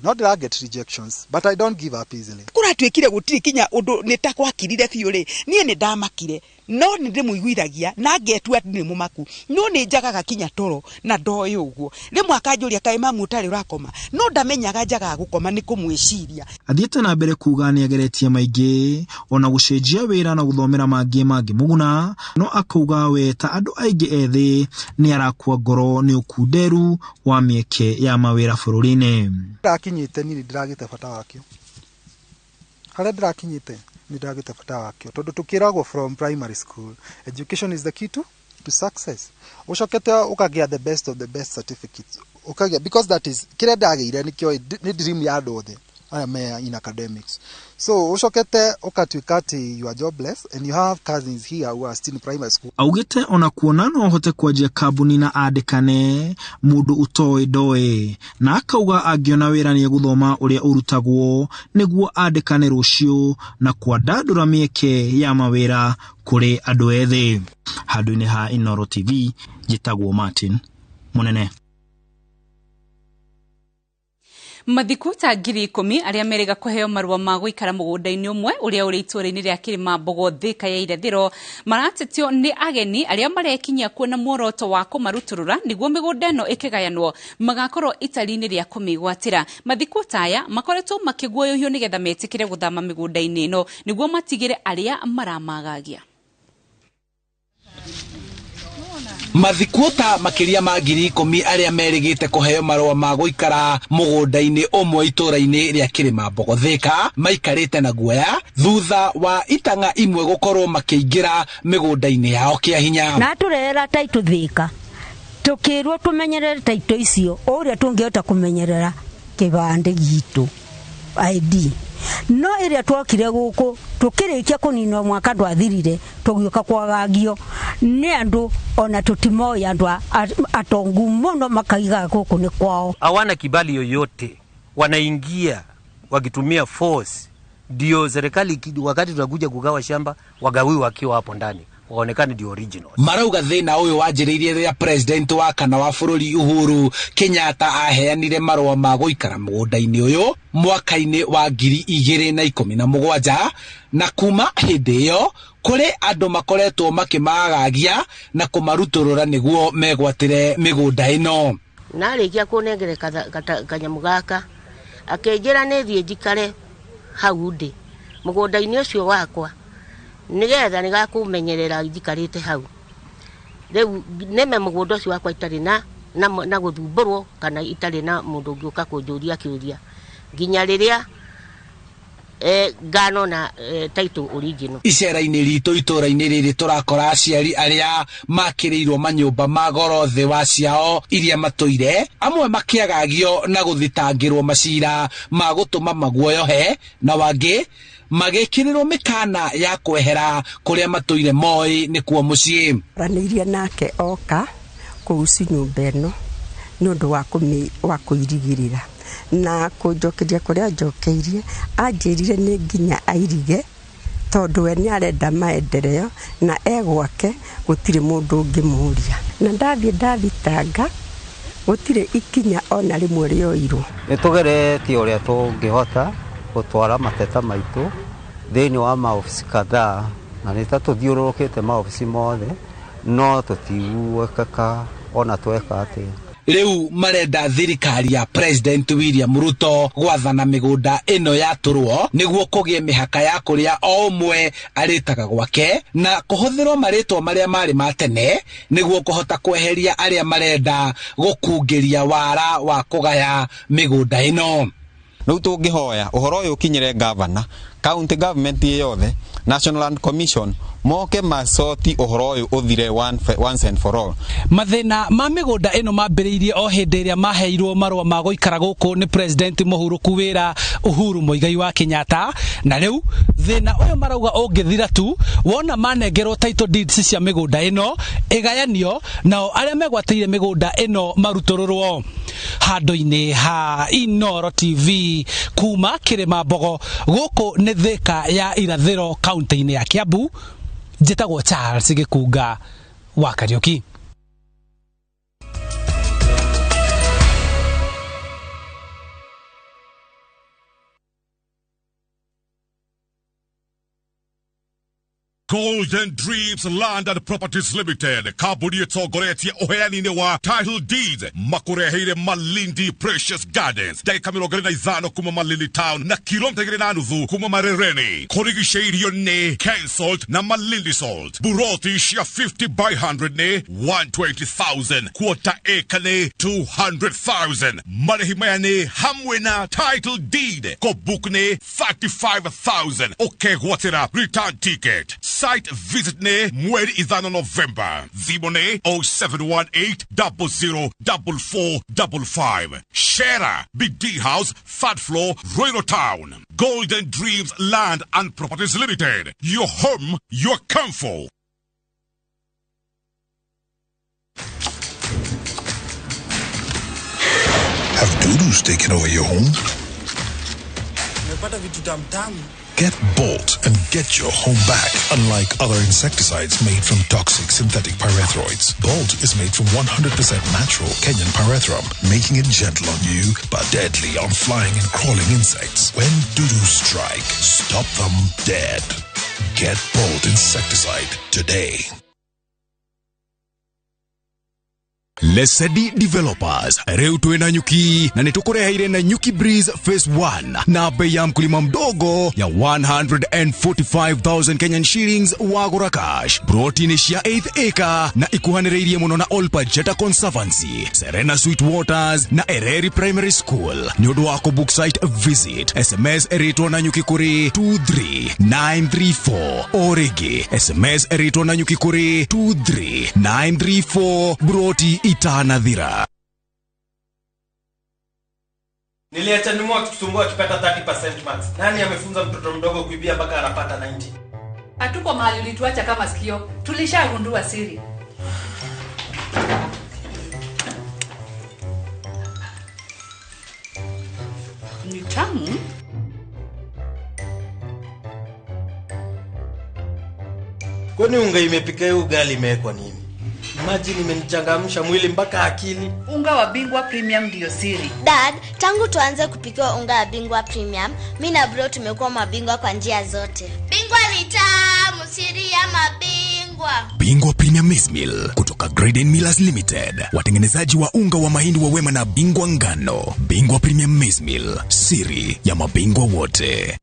not that I get rejections but I don't give up easily. Kuratwikire gutiri kinya undu nitakwakirire fiore nie ni ndamakire no ni ndimuiguithagia na ngetua ati ni mumaku no ni njagaga kinya toro na ndoyo uguo rimwe akanjuria kai mamu utari urakoma no ndamenyaga njaga gukoma ni kumwiciria. Athiete na mbere kuga ni ageretie maingi ona gucenjia wira na guthomera mangi muguna no akauga we ta andu aingi ethi ni arakua ngoro ni ukunderu wa mieke ya mawira bururi-ini. Ndakinyite ni ndiragite bata wakio haria ndirakinyite ni ndiragite bata wakio tondu tukiragwo from primary school education is the key to success. Ushokete ukagia the best of the best certificates ukagia because that is kire ndagire ni dream ya andu othe aya me in academics so ushokete ukatuika ati you are jobless and you have cousins here who are still in primary school. Augite ona kuona no hote kwanjia kambuni na andikane mundu utoe ndoe na akauga angiona wira ni guthoma uria urutagwo niguo andikane rucio na kwandandura mieke ya mawira kuri andu ethi. Handu-ini ha iNooro TV njitagwo Martin Munene. Mathikuta ngiri 10 aria merega kuheo marua ma guikara mugunda-ini umwe uria uri itura-ini ria Kirima Mbogo Thika ya irathiro maratetio ni ageni aria marekinyia kuona muoroto wa kumaruturura niguo migunda ino ikigayanwo magakorwo itari-ini ria kumigwatira. Mathikuta aya makoretwo makiguoyohio nigetha metikire guthama migunda-ini ino niguo matigire aria maramagagia. Mathikuta makiria ma ngiri 10 aria merigite kuheo marua ma guikara mugunda-ini umwe itura-ini ria Kirima Mbogo Thika maikarite na guoya thutha wa itanga imwe gukorwo makiingira migunda-ini yao kia hinya. Na turera Taitu Thika tukirwo tumenyerere Taitu icio uria tungihota kumenyerera kibande gitu ID no iria twakire guku tukirikia kunino mwaka ndwathirire tugioka kwagagio ni andu ona tutimoya andu atongu muno makaiga guku ni kwao. Hawana kibali yoyote, wanaingia wakitumia force, ndio serikali wakati tunakuja kugawa shamba wagawi wakiwa hapo ndani waonekane ndio original. Marauga thina uyu wanjiriirie ria president wa kana wa bururi Uhuru Kenyatta aheanire marua ma guikara mugunda-ini uyu mwaka-ini wa 2017 na kuma hindi iyo kuri andu makoretwo makimagagia na kumaruturura niguo megwatire migunda ino. Narikia kunengere kanyamu gaka akenjira ni thie njikare hau ndi mugunda-ini ucio wakwa nigetha nigakumenyerera njikarite hau riu neme mugunda ucio wakwa itari na guthumburwo kana itari na mundu ngiuka kunjuria kiuria nginya riria ngano na Taitu original. Icera-ini ritu itura-ini riri turakora aciari aria makirirwo manyumba ma goro thi wa ciao iria matuire amwe makiagagio na guthitangirwo macira ma gutuma maguoyohe na wangi magikirirwo mikana ya kwehera kuria matuire moi ni kuo mucii. Raniria nake oka kuuci nyumba ino nundu wa kuirigirira na kunjokeria kuria njokeirie anjirire ni nginya airige tondu we ni arenda maendeleo na egwake gutire mundu ngimuria na ndathitanga gutire ikinya ona rimwe rioirwo. Nitugeretie uria tungihota gutwara mateta maitu thiini wa maofisi kadhaa na nitatuthiururukite maofisi mothe no tutiguokeka ona tweka ati. Riu marenda thirikari ya President William Ruto gwathana migunda ino ya turwo niguo kugie mihaka ya kuria o umwe aritaga gwake na kuhuthirwo maritwa maria mari matene niguo kuhota kweheria aria marenda gukungiria wara wa kugaya migunda ino. Riu tungihoya uhoro uyu ukinyire governor county government yothe National Land Commission moke masoti uhoro uyu uthire once and for all. Mathina ma migunda ino mambiriirie o hindi iria maheirwo marua ma guikara guku ni president muhuruku wira Uhuru Muigai wa Kenyatta na riu thina uyu marauga ungithira tu wona manengerwo title deeds cia migunda ino igayanio nao aria megwatire migunda ino marutururwo. Handu-ini ha iNooro TV kuma Kirima Mbogo guku ni Thika ya irathiro kaunti-ini ya Kiambu. Njitagwo Charles Gikunga wa Kariuki. Golden Dreams Land and Properties Limited kaburi etogoretie oheani wa title deeds makureheire Malindi Precious Gardens dakika 45 kuma Malindi Town na kilomita 2 kuma Marereni kurigisheirio ne Ken Salt na Malindi Salt buroti shia 50 by 100 ne 120,000 quarter acre ne 200,000 marehimaya ne hamwe na title deed ko book ne 35,000 okay gwatira return ticket site visit ne mweri idhano November Zibone 0718-004455 Shera BD House 3rd floor Royal Town. Golden Dreams Land and Properties Limited, your home, your comfort. Have doodles taken over your home? Nimepata vitu tamtamu. Get Bolt and get your home back. Unlike other insecticides made from toxic synthetic pyrethroids, Bolt is made from 100% natural Kenyan pyrethrum, making it gentle on you but deadly on flying and crawling insects. When doo-doo strike, stop them dead. Get Bolt insecticide today. Lesedi Developers reu tuena nyuki na nitukureheire na Nyuki Breeze Phase 1 na bei ya mkulima mdogo ya 145,000 Kenyan shillings wagura cash. Protein ya 8th acre na ikuhanireirie muno na Olpajeta Conservancy, Serena Sweet Waters na Ereri Primary School. Nyodo wako book site visit. SMS erito na nyuki kuri 23934. Origi SMS erito na nyuki kuri 23934. Broti itanadhira. Niliacha nyuma wakitusumbua akipata 30% max. Nani amefunza mtoto mdogo kuibia mpaka anapata 90? Hatuko mahali ulituacha kama sikio. Tulishagundua siri. Ni tamu. Kwani unga imepika ugali imewekwa nini? Imagine imenichangamsha mwili mpaka akili. Unga wa Bingwa Premium ndio siri. Dad, tangu tuanze kupikiwa unga wa Bingwa Premium, mimi na bro tumekuwa mabingwa kwa njia zote. Bingwa ni tamu, siri ya mabingwa. Bingwa Premium Maize Meal kutoka Graden Millers Limited, watengenezaji wa unga wa mahindi wa Wema na Bingwa ngano. Bingwa Premium Maize Meal, siri ya mabingwa wote.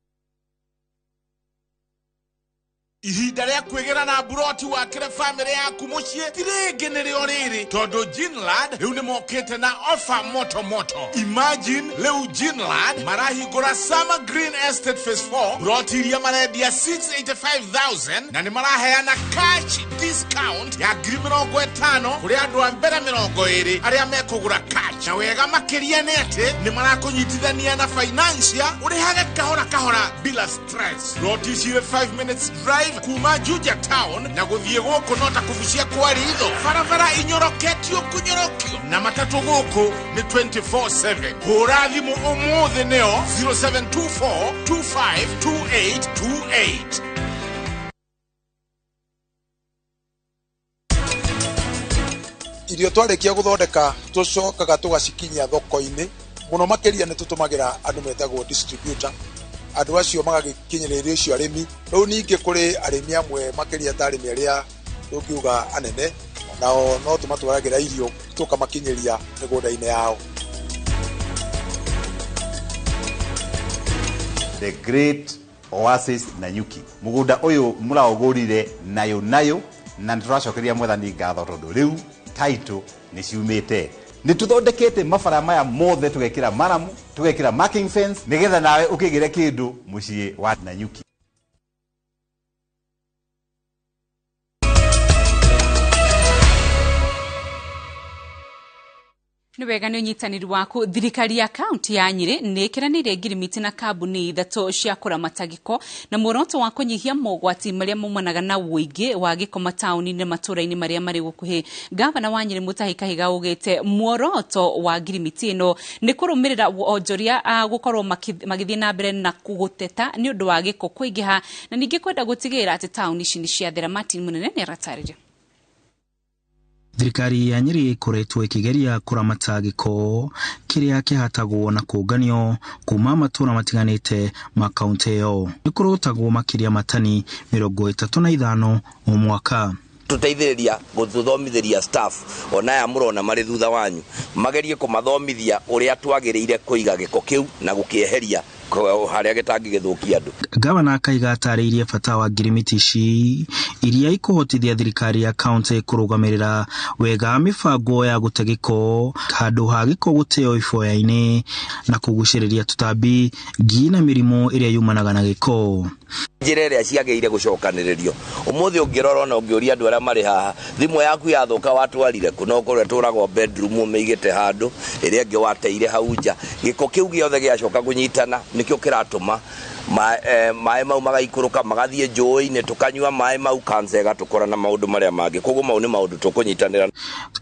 Ihinda rĩa kwĩgera na buroti wa kire family yaku mũciĩ tirĩngĩ nĩrĩo rĩrĩ tondũ Ginlad rĩu nĩ mokĩte na offer moto moto. Imagine rĩu Ginlad marahingũra Summer Green Estate Phase 4, buroti iria marendia 685,000 na nĩ maraheana cash discount ya 50,000 kũrĩ andũ a mbere 20 arĩa mekũgũra cash. Na wega makĩria nĩ atĩ nĩ marakũnyitithania na financial ũrĩhage kahora kahora bila stress. Buroti cirĩ 5 minutes drive kuma Juja Town na guthie goko nota kuvucia kwa ritho. Farafara inyoroketio kunyorokio na matatu goko ni 24/7. Hura thimu umuthi neo 0724252828. Irio twarikia guthondeka tucokaga tugacikinyia thoko-ini muno makiria ni tutumagira andu metagwo distributor. Andu acio magagikinyiriria icio arimi. Riu ningi kuri arimi amwe makiria ta arimi aria tungiuga anene nao no tumatwaragira irio tukamakinyiria migunda-ini yao. The Great Oasis Nanyuki. Mugunda uyu muraugurire nayo na turacokeria mwathani ngatho tondu riu title ni ciumite. Ni tuthondekete mabara maya mothe tugekira maramu, tugekira marking fence nigetha nawe ukigire kindu mucii wa Nanyuki. Ni wega ni unyitaniri waku. Thirikari ya kaunti ya Nyeri nikiranire ngirimiti na kambuni ithatu cia kuramata giko na muoroto wa kunyihia mogwati maria mumanaga na wuingi wa giko matauni-ini matura-ini maria mari gukuhi. Gavana wa Nyeri Mutahi Kahiga ugite muoroto wa ngirimiti ino ni kurumirira wonjoria gukorwo magithie na mbere na kuguteta ni undu wa giko kuingiha na ningi kwenda gutigira ati tauni ici ni ciathera. Martin Munene ni aratarire. Thirikari ya Nyeri ikoretwo ikigeria kuramata giko kiria kihatagwo na kunganio kuma matura matiganite ma kaunti yo. Ikurutagwo makiria matani 35 o mwaka. Tuteithĩrĩria gũthomithĩria staff onaya mũrona marĩ thutha wanyu magerie kũmathomithia ũrĩa twagĩrĩire kũiga gĩko kĩu na gũkĩeheria haria gĩtangĩgĩthũkia andũ. Gavana Kahiga atarĩirie bata wa ngirimiti ici iria ikuhotithia thirikari ya kaunti kurugamirira wega mibango ya gũte gĩko handũ ha gĩko gũteo iboya-inĩ na kugucĩrĩria tutambi ngina mĩrimũ ĩrĩa yumanaga na gĩko. Njĩra ĩrĩa ciagĩrĩire gũcokanĩrĩrio. Ũmũthĩ ũngĩrora na ũngĩũria andũ arĩa marĩ haha, thimũ yaku yathũka watwarire kũ? No kũrĩa tũragwo bedroom ũmĩigĩte handũ, ĩrĩa ĩngĩ wateire hau nja. Gĩko kĩu gĩothe gĩacoka kũnyitana nĩkĩo kĩratũma maĩ mau magaikũrũka magathiĩ njũĩ-inĩ tukanyua maĩ mau kanca ĩgatũkora na maũndũ marĩa mangĩ koguo mau nĩ maũndũ tũkũnyitanĩra.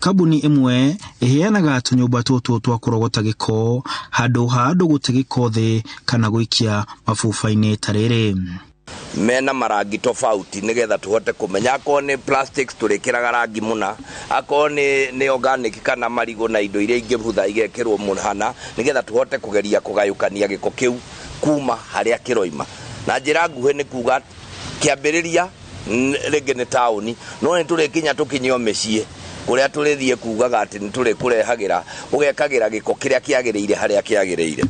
Kambuni ĩmwe ĩheanaga tũnyũmba tũtũ twa kũrogota gĩko handũ ha andũ gũte gĩko thĩ kana gũikia mabuba-inĩ ta rĩrĩ. Mena marangi tofauti nigetha tuhote kumenya akorwo ni plastics turikiraga rangi muna, akorwo ni organic kana marigo na indo iria ingĩbutha igekĩrwo mũhana nigetha tuhote kugeria kugayũkania gĩko kĩu kuma harĩa kĩroima. Na njĩra nguhĩ nĩ kuga kĩambĩrĩria rĩngĩ nĩ taũni no nĩ tũrĩkinya tũkinyio mĩciĩ kuria turithiĩ kugaga atĩ nĩ tũrĩkũrehagĩra ũgekagĩra gĩko kĩrĩa kĩagĩrĩire harĩa kĩagĩrĩire.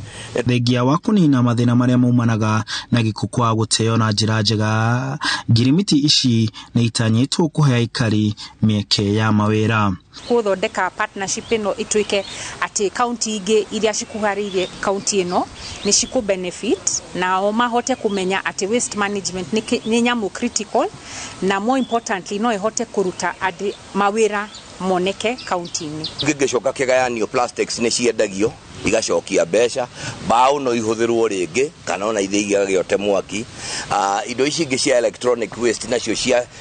Thengia wa kũnina mathĩna marĩa maumanaga na gĩko kwa gũteo na njĩra njega, ngirimiti ici nĩ itanyĩtwo kũhe aikari mĩeke ya mawĩra. Gũthondeka partnership ĩno ĩtuĩke atĩ kaunti ingĩ iria cikuharĩirie kaunti ĩno nĩ ciku benefit na o mahote kumenya atĩ waste management nĩ nyamũ critical na more importantly no ihote kũruta mawĩra moneke kaunti-inĩ. Gĩgĩcoka kĩgayanio plastics nĩ ciendagio igacokia mbeca, mbaũ no ihũthĩrwo rĩngĩ kana ona ithiĩ igagĩote mwaki. Indo ici ingĩ cia electronic waste nacio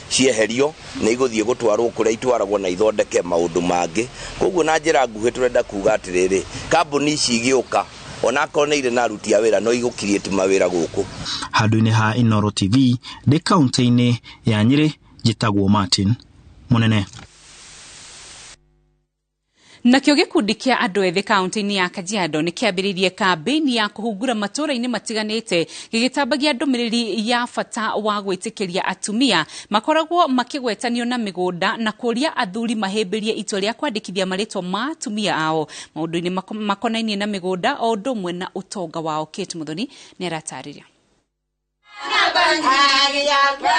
cieherio na igũthiĩ gũtwarwo kũrĩa itwaragwo na ithondeke maũndũ mangĩ. Koguo na njĩra nguhĩ tũrenda kuga atĩrĩrĩ, kambuni ici igĩũka onakorwo nĩ irĩ na aruti a wĩra no igũkiriĩti mawĩra gũkũ. Handũ-inĩ ha iNooro TV ndĩ kaunti-inĩ ya Nyĩrĩ njĩtagwo Martin Mũnene. Nakĩo gĩkundi kĩa andũ ethĩ kaunti-inĩ ya Kajiado nĩ kĩambĩrĩirie kambĩini ya kũhungura matũũra-inĩ matiganĩte gĩgĩtambagia ndũmĩrĩri ya bata wa gwĩtĩkĩria atumia makoragwo makĩgwetanio na mĩgũnda na kũria athuri mahĩmbĩrie itua rĩa kwandĩkithia marĩtwa ma atumia ao maũndũ-inĩ makonainie na mĩgũnda o ũndũ ũmwe na ũtonga wao. Kate Muthoni nĩ aratarĩria.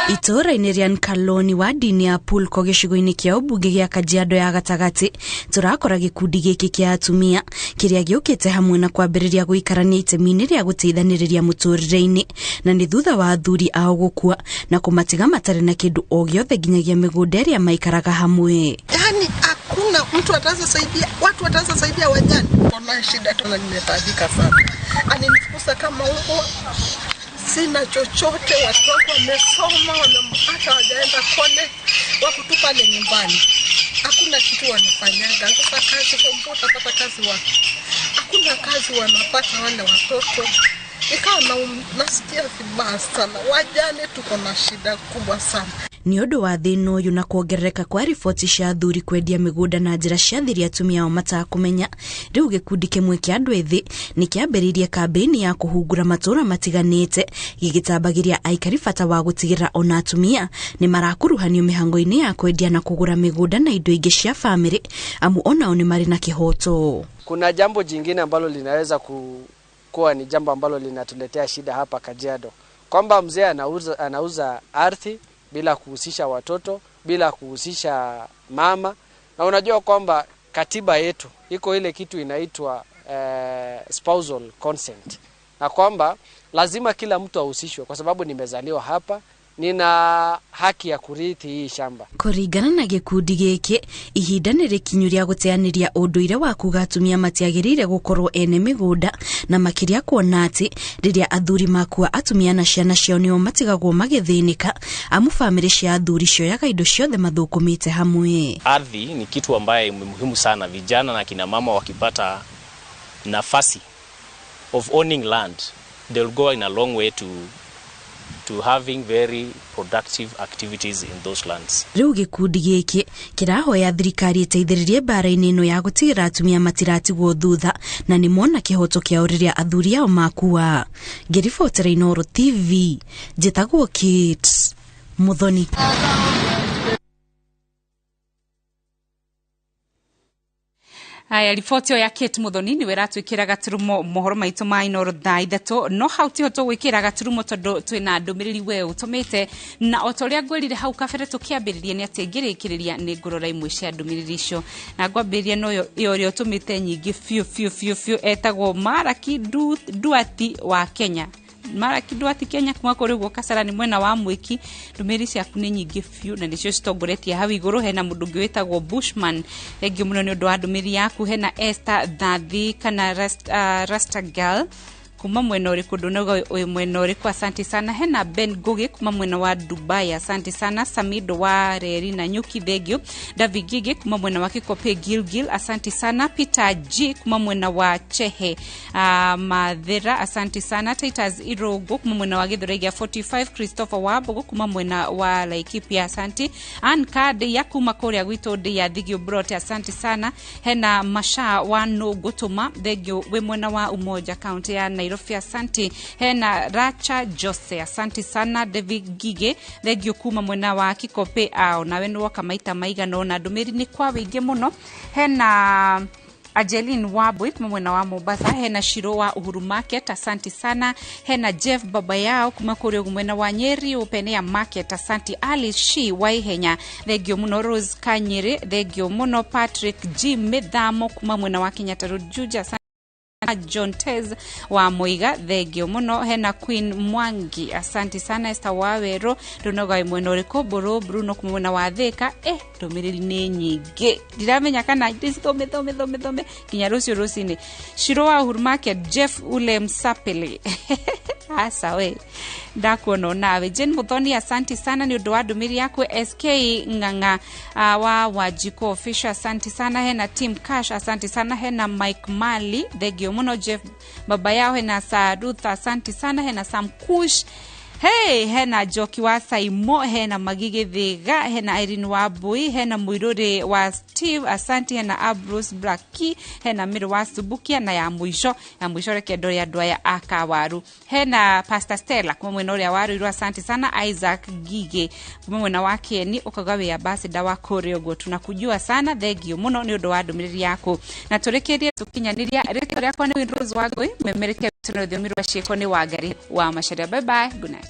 Itũũra-inĩ rĩa Nkaloni wa dini ya Pulko gĩcigo-inĩ kĩa ũmbunge gĩa Kajiado ya gatagatĩ tũrakora gĩkundi gĩkĩ kĩa atumia kĩrĩa gĩũkĩte hamwe na kwambĩrĩria gũikarania itemi-inĩ rĩa gũteithanĩrĩria mũtũrĩre-inĩ na nĩ thutha wa athuri ao gũkua na kũmatiga matarĩ na kĩndũ o gĩothe nginyagia mĩgũnda ĩrĩa maikaraga hamwe. Yani hakuna mtu atasaidia, watu watasaidia wajane. Kuna shida tuna nimetabika sana. Aninifukuza kama huko. Sina chochote, watu wangu wamesoma, hata wajaenda college, wakutupa le nyumbani. Hakuna kitu wanafanyaga. Sasa kazi komputa pata kazi wapi? Hakuna kazi wanapata wale watoto. Ikawa nasikia vibaya sana. Wajane tuko na shida kubwa sana. Nĩ ũndũ wa thĩna ũyũ na kuongerereka kwa riboti cia athuri kwendia mĩgũnda na njĩra cia thiri atumia ao matakũmenya, rĩu gĩkundi kĩmwe kĩa andũ ethĩ nĩ kĩambĩrĩirie kambĩini ya kũhungura matũũra matiganĩte gĩgĩtambagĩria aikari bata wa gũtigĩrĩra ona atumia nĩ marakuruhanio mĩhango-inĩ ya kwendia na kũgũra mĩgũnda na indo ingĩ cia famĩlĩ amu onao nĩ marĩ na kĩhoto. Kuna jambo jingine ambalo linaweza kuwa ni jambo ambalo linatuletea shida hapa Kajiado, kwamba mzee anauza ardhi bila kuhusisha watoto, bila kuhusisha mama. Na unajua kwamba katiba yetu iko ile kitu inaitwa spousal consent, na kwamba lazima kila mtu ahusishwe kwa sababu nimezaliwa hapa, nina haki ya kurithi hii shamba. Kũringana na gĩkundi gĩkĩ, ihinda nĩ rĩkinyu rĩa gũteanĩria ũndũire wa kuga atumia matiagĩrĩire gũkorwo ene mĩgũnda na makĩria kuona atĩ rĩrĩa athuri makua atumia na ciana ciao nĩo matigagwo magĩthĩnĩka amu famĩlĩ cia athuri cioyaga indo ciothe mathũkũmĩte hamwe. Ardhi ni kitu ambaye muhimu sana. Vijana na kina mama wakipata nafasi of owning land, they'll go in a long way to having very productive activities in those lands. Rĩu gĩkundi gĩkĩ kĩrahoya thirikari ĩteithĩrĩrie mbara-inĩ ĩno ya gũtigĩrĩra atumia matiratigwo thutha na nĩ mona kĩhoto kĩao rĩrĩa athuri ao makua. Ngĩribotera iNooro TV, njĩtagwo Kate Muthoni. Aya, riboti ya Kate Muthoni ni weratwikira gaturumo mohoro maitũ ma iNooro Thaa Ithatu no hauti to gwikira gaturumo tondu twina ndumiriri we utumite na otoria ngwirire hau kabere tukiambiriria ni ati ngirikiriria ni ngurora imwe cia ndumiriri icio na ngwambiriria no yo utumite nyingi fiu etagwo Maraki Duati wa Kenya. Maraki Duati Kenya kuma kuri guo Kasarani mwena wa Mwiki. Ndumĩrĩri ciaku nĩ nyingĩ fiu na nĩcio citongoretie hau igũrũ. Hena mũndũ ũngĩ wĩtagwo Bushman, rĩngĩ mũno nĩ ũndũ wa ndũmĩrĩri yaku. Hena Esther Thathi kana Rasta Girl kuma mwena uriku ndunoga mwena uriku asante sana. Hena Ben Goge kuma mwena wa Dubai asante sana. Samido wa Reri na Nyuki thegio. David Gige kuma mwena wa Kikope Gilgil asante sana. Peter G kuma mwena wa Chehe Madhera asante sana. Titus Irogo kuma mwena wa Githuraiga 45. Christopher Wabogo kuma mwena wa Laikipia asante. Ankade ya kuma Korea Gwito de ya Thigio Brote asante sana. Hena Masha wa No Gotoma thegio we mwena wa Umoja County ya Nairobi asante. Hena Racha Jose asante sana. David Gige thegio kuma mwena wa Kikope ao na wenu waka maita maiga na ndumiri ni kwa wingi muno. Hena Ajelin Wabwe kuma mwena wa Mombasa. Hena Shiro wa Uhuru Market asante sana. Hena Jeff baba yao kuma kuri mwena wa Nyeri Upenea Market asante. Ali Shi wa Ihenya thegio muno. Rose Kanyere thegio muno. Patrick G Medhamo kuma mwena wa Kenyatta Road Juja asante. John Tez wa Moiga thegio muno. Hena Queen Mwangi asante sana. Esther Wawero ndunoga mwena uriko Boro Bruno kuma mwena wa Thika. Ndumiriri ni nyingi ndiramenya kana thome kinya rucio rucini. Shiro wa Uhuru Market Jeff ule Msapele asa we ndakuona nawe. Jen Muthoni asante sana ni undu wa ndumiri yako. SK Nganga wa Wajiko Official asante sana. Hena Team Cash asante sana. Hena Mike Mali thegio muno. Jeff baba yao. Hena Saruth asante sana. Hena Sam Kush. Hey, hena Joki wa Saimo. Hena Magige Vega. Hena Irene wa Bui. Hena Muirore wa Steve asante. Hena Abrus Blacki. Hena Miro wa Subukia na ya mwisho reke dori ya Dwaya Akawaru. Hena Pastor Stella kuma mwena uri ya waru iru asante sana. Isaac Gige kuma mwena wa Keni ukagawe ya basi dawa Koreogo tunakujua sana thegio muno ni undu wa ndumiriri yako na turekerie tukinyaniria rito ryakwa ni Rose Wagoi memereke tunodhumiri wa Sheko ni Wagari wa Masharia. Bye bye, good night.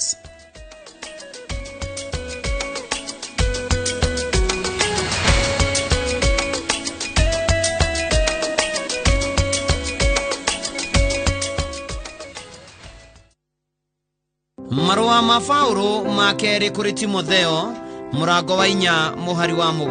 Marua ma Paulo makeri kuri Timotheo murango wa 4 muhari wa